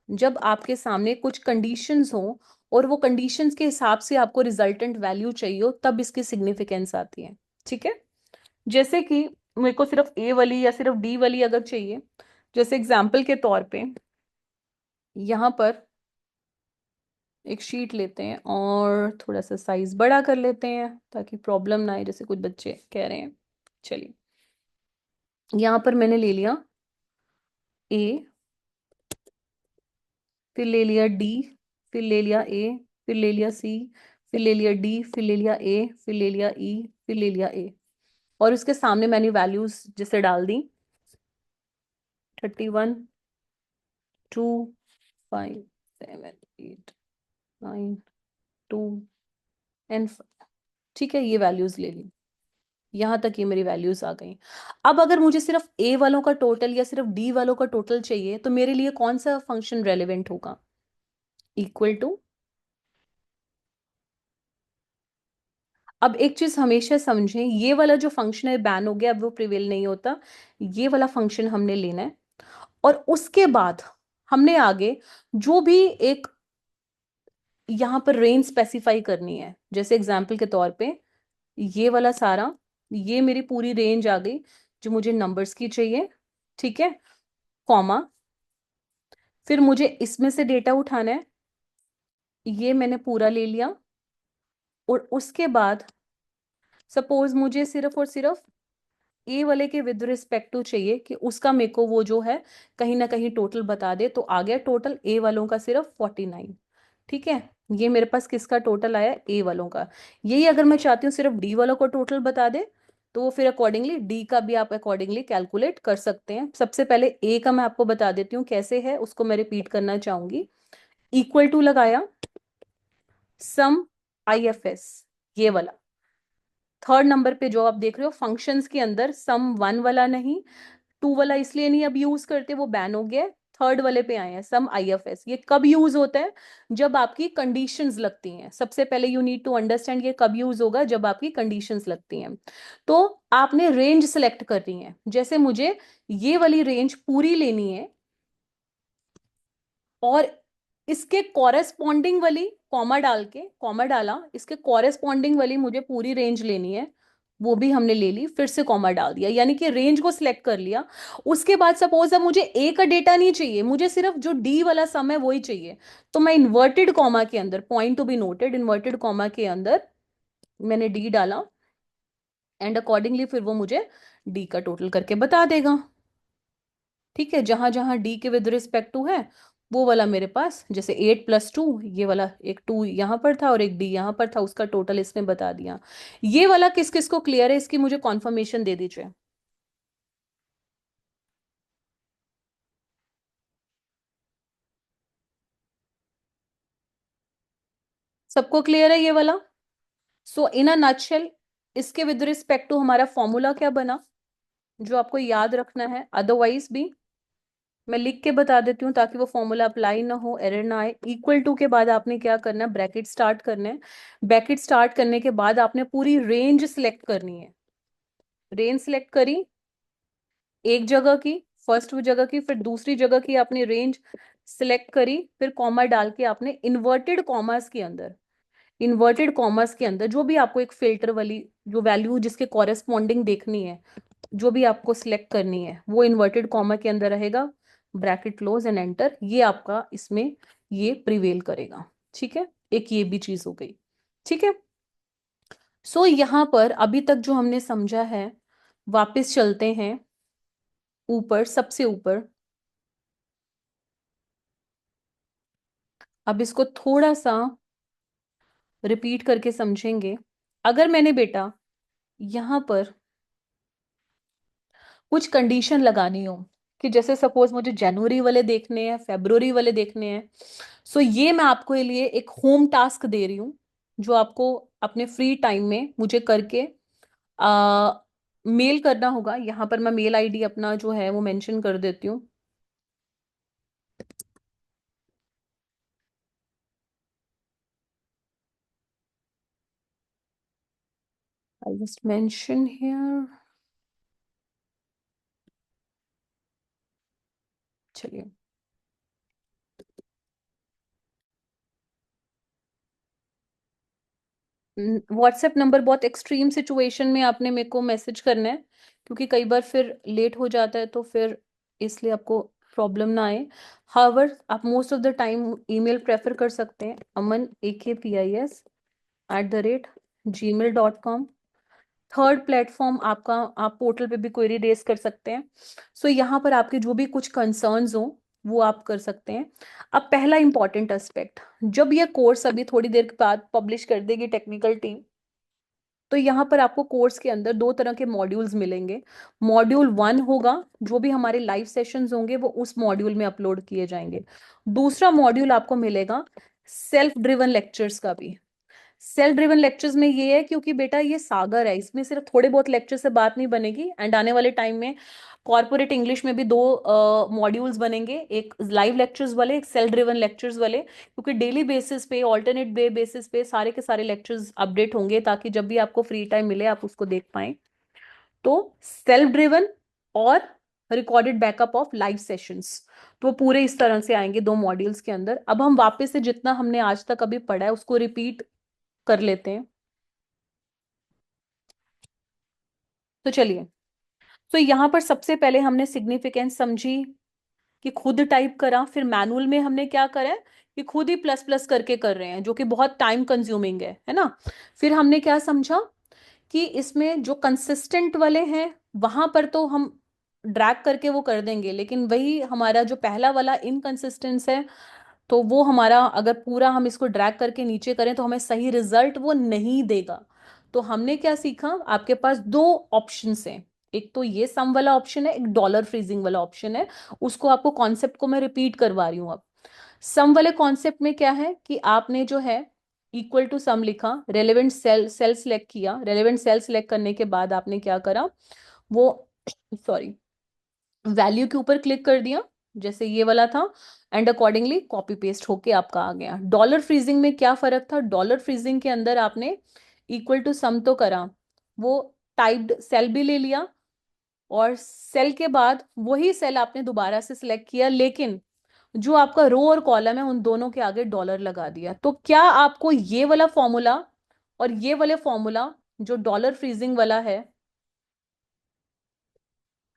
जब आपके सामने कुछ कंडीशंस हो और वो कंडीशंस के हिसाब से आपको रिजल्टेंट वैल्यू चाहिए हो, तब इसकी सिग्निफिकेंस आती है। ठीक है? जैसे कि मेरे को सिर्फ ए वाली या सिर्फ डी वाली अगर चाहिए, जैसे एग्जाम्पल के तौर पे यहां पर एक शीट लेते हैं और थोड़ा सा साइज बड़ा कर लेते हैं ताकि प्रॉब्लम ना आए, जैसे कुछ बच्चे कह रहे हैं। चलिए, यहां पर मैंने ले लिया ए, फिर ले लिया डी, फिर ले लिया ए, फिर ले लिया सी, फिर ले लिया डी, फिर ले लिया ए, फिर ले लिया ई, फिर ले लिया ए। और उसके सामने मैंने वैल्यूज जैसे डाल दी, 31, 2, 5, 7, 8, 9, 2 एंड, ठीक है, ये वैल्यूज ले ली। यहां तक ये मेरी वैल्यूज आ गई। अब अगर मुझे सिर्फ ए वालों का टोटल या सिर्फ डी वालों का टोटल चाहिए, तो मेरे लिए कौन सा फंक्शन रेलेवेंट होगा? Equal to. अब एक चीज हमेशा समझें, ये वाला जो फंक्शन है बैन हो गया, अब वो प्रिवेल नहीं होता। ये वाला फंक्शन हमने लेना है और उसके बाद हमने आगे जो भी एक यहां पर रेंज स्पेसिफाई करनी है। जैसे एग्जांपल के तौर पे ये वाला सारा, ये मेरी पूरी रेंज आ गई जो मुझे नंबर्स की चाहिए। ठीक है? कॉमा, फिर मुझे इसमें से डेटा उठाना है, ये मैंने पूरा ले लिया। और उसके बाद सपोज मुझे सिर्फ और सिर्फ ए वाले के विद रिस्पेक्ट टू चाहिए कि उसका मेरे को वो जो है कहीं ना कहीं टोटल बता दे, तो आ गया टोटल ए वालों का सिर्फ 49। ठीक है? ये मेरे पास किसका टोटल आया? ए वालों का। यही अगर मैं चाहती हूँ सिर्फ डी वालों को टोटल बता दे, तो वो फिर अकॉर्डिंगली डी का भी आप अकॉर्डिंगली कैलकुलेट कर सकते हैं। सबसे पहले ए का मैं आपको बता देती हूँ कैसे है, उसको मैं रिपीट करना चाहूंगी। इक्वल टू लगाया, सम आईएफएस, ये वाला थर्ड नंबर पे जो आप देख रहे हो फंक्शंस के अंदर, सम वन वाला नहीं, टू वाला इसलिए नहीं अब यूज करते, वो बैन हो गया है। थर्ड वाले पे आए हैं, सम आईएफएस। ये कब यूज होता है? जब आपकी कंडीशंस लगती हैं। सबसे पहले यू नीड टू अंडरस्टैंड ये कब यूज होगा, जब आपकी कंडीशंस लगती हैं। तो आपने रेंज सेलेक्ट करनी है। जैसे मुझे ये वाली रेंज पूरी लेनी है और इसके कॉरेस्पॉन्डिंग वाली, कॉमा डाल के, कॉमा डाला, इसके कॉरेस्पॉन्डिंग वाली मुझे पूरी रेंज लेनी है, वो भी हमने ले ली, फिर से कॉमा डाल दिया, यानी कि रेंज को सिलेक्ट कर लिया। उसके बाद सपोज अब मुझे ए का डेटा नहीं चाहिए, मुझे सिर्फ जो डी वाला सम है वही चाहिए, तो मैं इन्वर्टेड कॉमा के अंदर, point to be noted, inverted comma के अंदर मैंने डी डाला एंड अकॉर्डिंगली फिर वो मुझे डी का टोटल करके बता देगा। ठीक है? जहां जहां डी के विद रिस्पेक्ट टू है, वो वाला मेरे पास, जैसे 8 + 2, ये वाला एक 2 यहां पर था और एक डी यहां पर था, उसका टोटल इसने बता दिया। ये वाला किस किस को क्लियर है, इसकी मुझे कॉन्फर्मेशन दे दीजिए। सबको क्लियर है ये वाला? सो इन अ नटशेल, इसके विद रिस्पेक्ट टू हमारा फॉर्मूला क्या बना, जो आपको याद रखना है, अदरवाइज भी मैं लिख के बता देती हूँ ताकि वो फॉर्मूला अप्लाई ना हो, एरर ना आए। इक्वल टू के बाद आपने क्या करना है, ब्रैकेट स्टार्ट करना है। ब्रैकेट स्टार्ट करने के बाद आपने पूरी रेंज सिलेक्ट करनी है। रेंज सिलेक्ट करी एक जगह की, फर्स्ट जगह की, फिर दूसरी जगह की आपने रेंज सिलेक्ट करी, फिर कॉमा डाल के आपने इन्वर्टेड कॉमर्स के अंदर, इन्वर्टेड कॉमर्स के अंदर जो भी आपको एक फिल्टर वाली जो वैल्यू जिसके कॉरेस्पॉन्डिंग देखनी है, जो भी आपको सिलेक्ट करनी है, वो इन्वर्टेड कॉमा के अंदर रहेगा। ब्रैकेट क्लोज एंड एंटर, ये आपका इसमें ये प्रिवेल करेगा। ठीक है? एक ये भी चीज हो गई। ठीक है? सो यहां पर अभी तक जो हमने समझा है, वापस चलते हैं ऊपर, सबसे ऊपर। अब इसको थोड़ा सा रिपीट करके समझेंगे। अगर मैंने बेटा यहां पर कुछ कंडीशन लगानी हो कि जैसे सपोज मुझे जनवरी वाले देखने हैं, फेब्रुवरी वाले देखने हैं, सो ये मैं आपको ये लिए एक होम टास्क दे रही हूँ, जो आपको अपने फ्री टाइम में मुझे करके आ, मेल करना होगा। यहाँ पर मैं मेल आईडी अपना जो है वो मेंशन कर देती हूँ। I'll just mention here. चलिए, व्हाट्सएप नंबर बहुत एक्सट्रीम सिचुएशन में आपने मेरे को मैसेज करना है, क्योंकि कई बार फिर लेट हो जाता है, तो फिर इसलिए आपको प्रॉब्लम ना आए। हावर आप most of the time email prefer कर सकते हैं, amanakpis@gmail.com। थर्ड प्लेटफॉर्म आपका, आप पोर्टल पे भी क्वेरी रेज कर सकते हैं। सो यहाँ पर आपके जो भी कुछ कंसर्न्स हो वो आप कर सकते हैं। अब पहला इंपॉर्टेंट एस्पेक्ट, जब ये कोर्स अभी थोड़ी देर के बाद पब्लिश कर देगी टेक्निकल टीम, तो यहाँ पर आपको कोर्स के अंदर दो तरह के मॉड्यूल्स मिलेंगे। मॉड्यूल 1 होगा, जो भी हमारे लाइव सेशंस होंगे वो उस मॉड्यूल में अपलोड किए जाएंगे। दूसरा मॉड्यूल आपको मिलेगा सेल्फ ड्रिवन लेक्चर्स का भी। सेल्फ ड्रिवन लेक्चर्स में ये है, क्योंकि बेटा ये सागर है, इसमें सिर्फ थोड़े बहुत लेक्चर से बात नहीं बनेगी, एंड आने वाले टाइम में कॉर्पोरेट इंग्लिश में भी दो मॉड्यूल्स बनेंगे, एक लाइव लेक्चर्स वाले, एक सेल्फ ड्रिवन लेक्चर्स वाले, क्योंकि डेली बेसिस पे, ऑल्टरनेट डे बेसिस पे सारे के सारे लेक्चर्स अपडेट होंगे, ताकि जब भी आपको फ्री टाइम मिले आप उसको देख पाएं। तो सेल्फ ड्रिवन और recorded backup of live sessions, तो पूरे इस तरह से आएंगे दो मॉड्यूल्स के अंदर। अब हम वापस से जितना हमने आज तक अभी पढ़ा है उसको रिपीट कर लेते हैं। तो चलिए, तो यहां पर सबसे पहले हमने सिग्निफिकेंस समझी कि खुद टाइप करा, फिर मैनुअल में हमने क्या करा है कि खुद ही प्लस प्लस करके कर रहे हैं, जो कि बहुत टाइम कंज्यूमिंग है ना। फिर हमने क्या समझा कि इसमें जो कंसिस्टेंट वाले हैं वहां पर तो हम ड्रैग करके वो कर देंगे, लेकिन वही हमारा जो पहला वाला इनकंसिस्टेंस है, तो वो हमारा अगर पूरा हम इसको ड्रैग करके नीचे करें तो हमें सही रिजल्ट वो नहीं देगा। तो हमने क्या सीखा, आपके पास दो ऑप्शंस हैं, एक तो ये सम वाला ऑप्शन है, एक डॉलर फ्रीजिंग वाला ऑप्शन है। उसको आपको कॉन्सेप्ट को मैं रिपीट करवा रही हूँ अब। सम वाले कॉन्सेप्ट में क्या है कि आपने जो है इक्वल टू सम लिखा, रेलेवेंट सेल सेल सिलेक्ट किया, रेलेवेंट सेल सिलेक्ट करने के बाद आपने क्या करा, वो सॉरी वैल्यू के ऊपर क्लिक कर दिया, जैसे ये वाला था, एंड अकॉर्डिंगली कॉपी पेस्ट होके आपका आ गया। डॉलर फ्रीजिंग में क्या फर्क था, डॉलर फ्रीजिंग के अंदर आपने इक्वल टू सम तो करा, वो टाइप्ड सेल भी ले लिया, और सेल के बाद वही सेल आपने दोबारा से सिलेक्ट किया, लेकिन जो आपका रो और कॉलम है उन दोनों के आगे डॉलर लगा दिया। तो क्या आपको ये वाला फॉर्मूला और ये वाले फॉर्मूला, जो डॉलर फ्रीजिंग वाला है,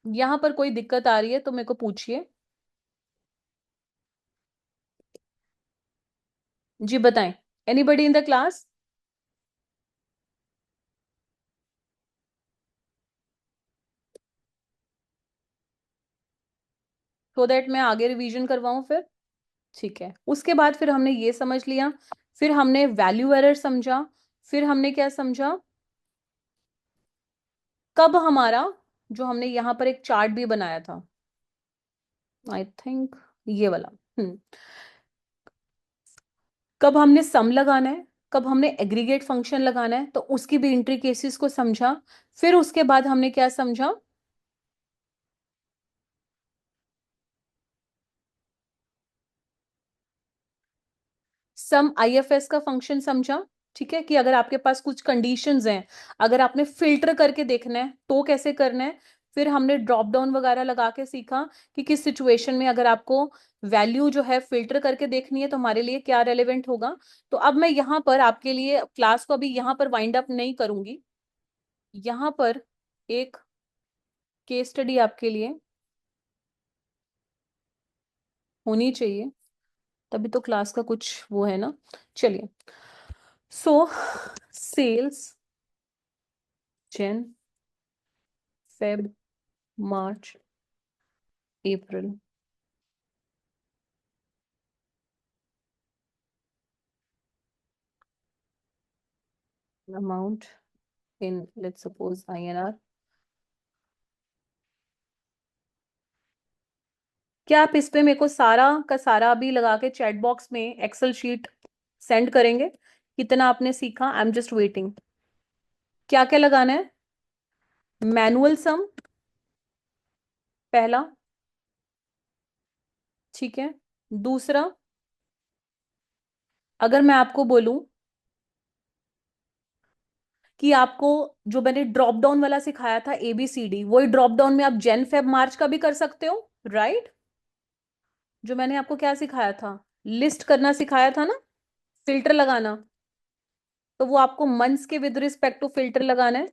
यहां पर कोई दिक्कत आ रही है तो मेरे को पूछिए। जी बताएं, anybody in the class, so that मैं आगे रिवीजन करवाऊं फिर। ठीक है, उसके बाद फिर हमने ये समझ लिया, फिर हमने वैल्यू एरर समझा, फिर हमने क्या समझा, कब हमारा, जो हमने यहां पर एक चार्ट भी बनाया था, आई थिंक ये वाला, कब हमने सम लगाना है, कब हमने एग्रीगेट फंक्शन लगाना है, तो उसकी भी इंट्रिकेसीज को समझा। फिर उसके बाद हमने क्या समझा, सम आईएफएस का फंक्शन समझा। ठीक है, कि अगर आपके पास कुछ कंडीशंस हैं, अगर आपने फिल्टर करके देखना है तो कैसे करना है। फिर हमने ड्रॉप डाउन वगैरह लगा के सीखा कि किस सिचुएशन में अगर आपको वैल्यू जो है फिल्टर करके देखनी है तो हमारे लिए क्या रेलेवेंट होगा। तो अब मैं यहाँ पर आपके लिए क्लास को अभी यहाँ पर वाइंड अप नहीं करूंगी, यहाँ पर एक केस स्टडी आपके लिए होनी चाहिए, तभी तो क्लास का कुछ वो है ना। चलिए, सो सेल्स जन Feb March April, amount in let's suppose INR। क्या आप इस पे मेरे को सारा का सारा अभी लगा के चैट बॉक्स में एक्सेल शीट सेंड करेंगे, कितना आपने सीखा? I am just waiting. क्या क्या लगाना है, मैनुअल सम पहला, ठीक है। दूसरा, अगर मैं आपको बोलूं कि आपको जो मैंने ड्रॉप डाउन वाला सिखाया था ABCD, वही ड्रॉप डाउन में आप जन फेब मार्च का भी कर सकते हो, राइट? जो मैंने आपको क्या सिखाया था, लिस्ट करना सिखाया था ना, फिल्टर लगाना, तो वो आपको मंथ्स के विद रिस्पेक्ट टू फिल्टर लगाना है।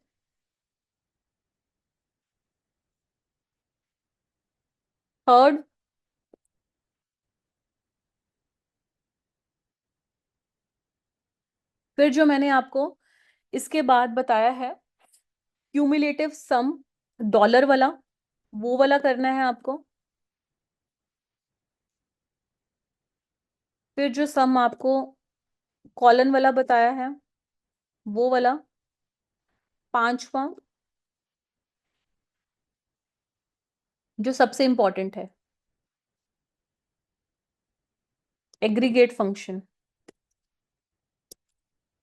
थर्ड, फिर जो मैंने आपको इसके बाद बताया है क्यूमुलेटिव सम, डॉलर वाला, वो वाला करना है आपको। फिर जो सम आपको कॉलन वाला बताया है, वो वाला। पांचवा, जो सबसे इंपॉर्टेंट है, एग्रीगेट फंक्शन।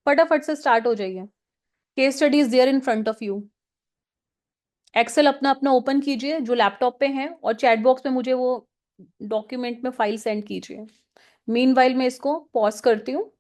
फटाफट से स्टार्ट हो जाइए, case study is there in front of you. Excel अपना अपना ओपन कीजिए जो लैपटॉप पे है, और चैट बॉक्स में मुझे वो डॉक्यूमेंट में फाइल सेंड कीजिए। मीनवाइल मैं इसको पॉज करती हूँ।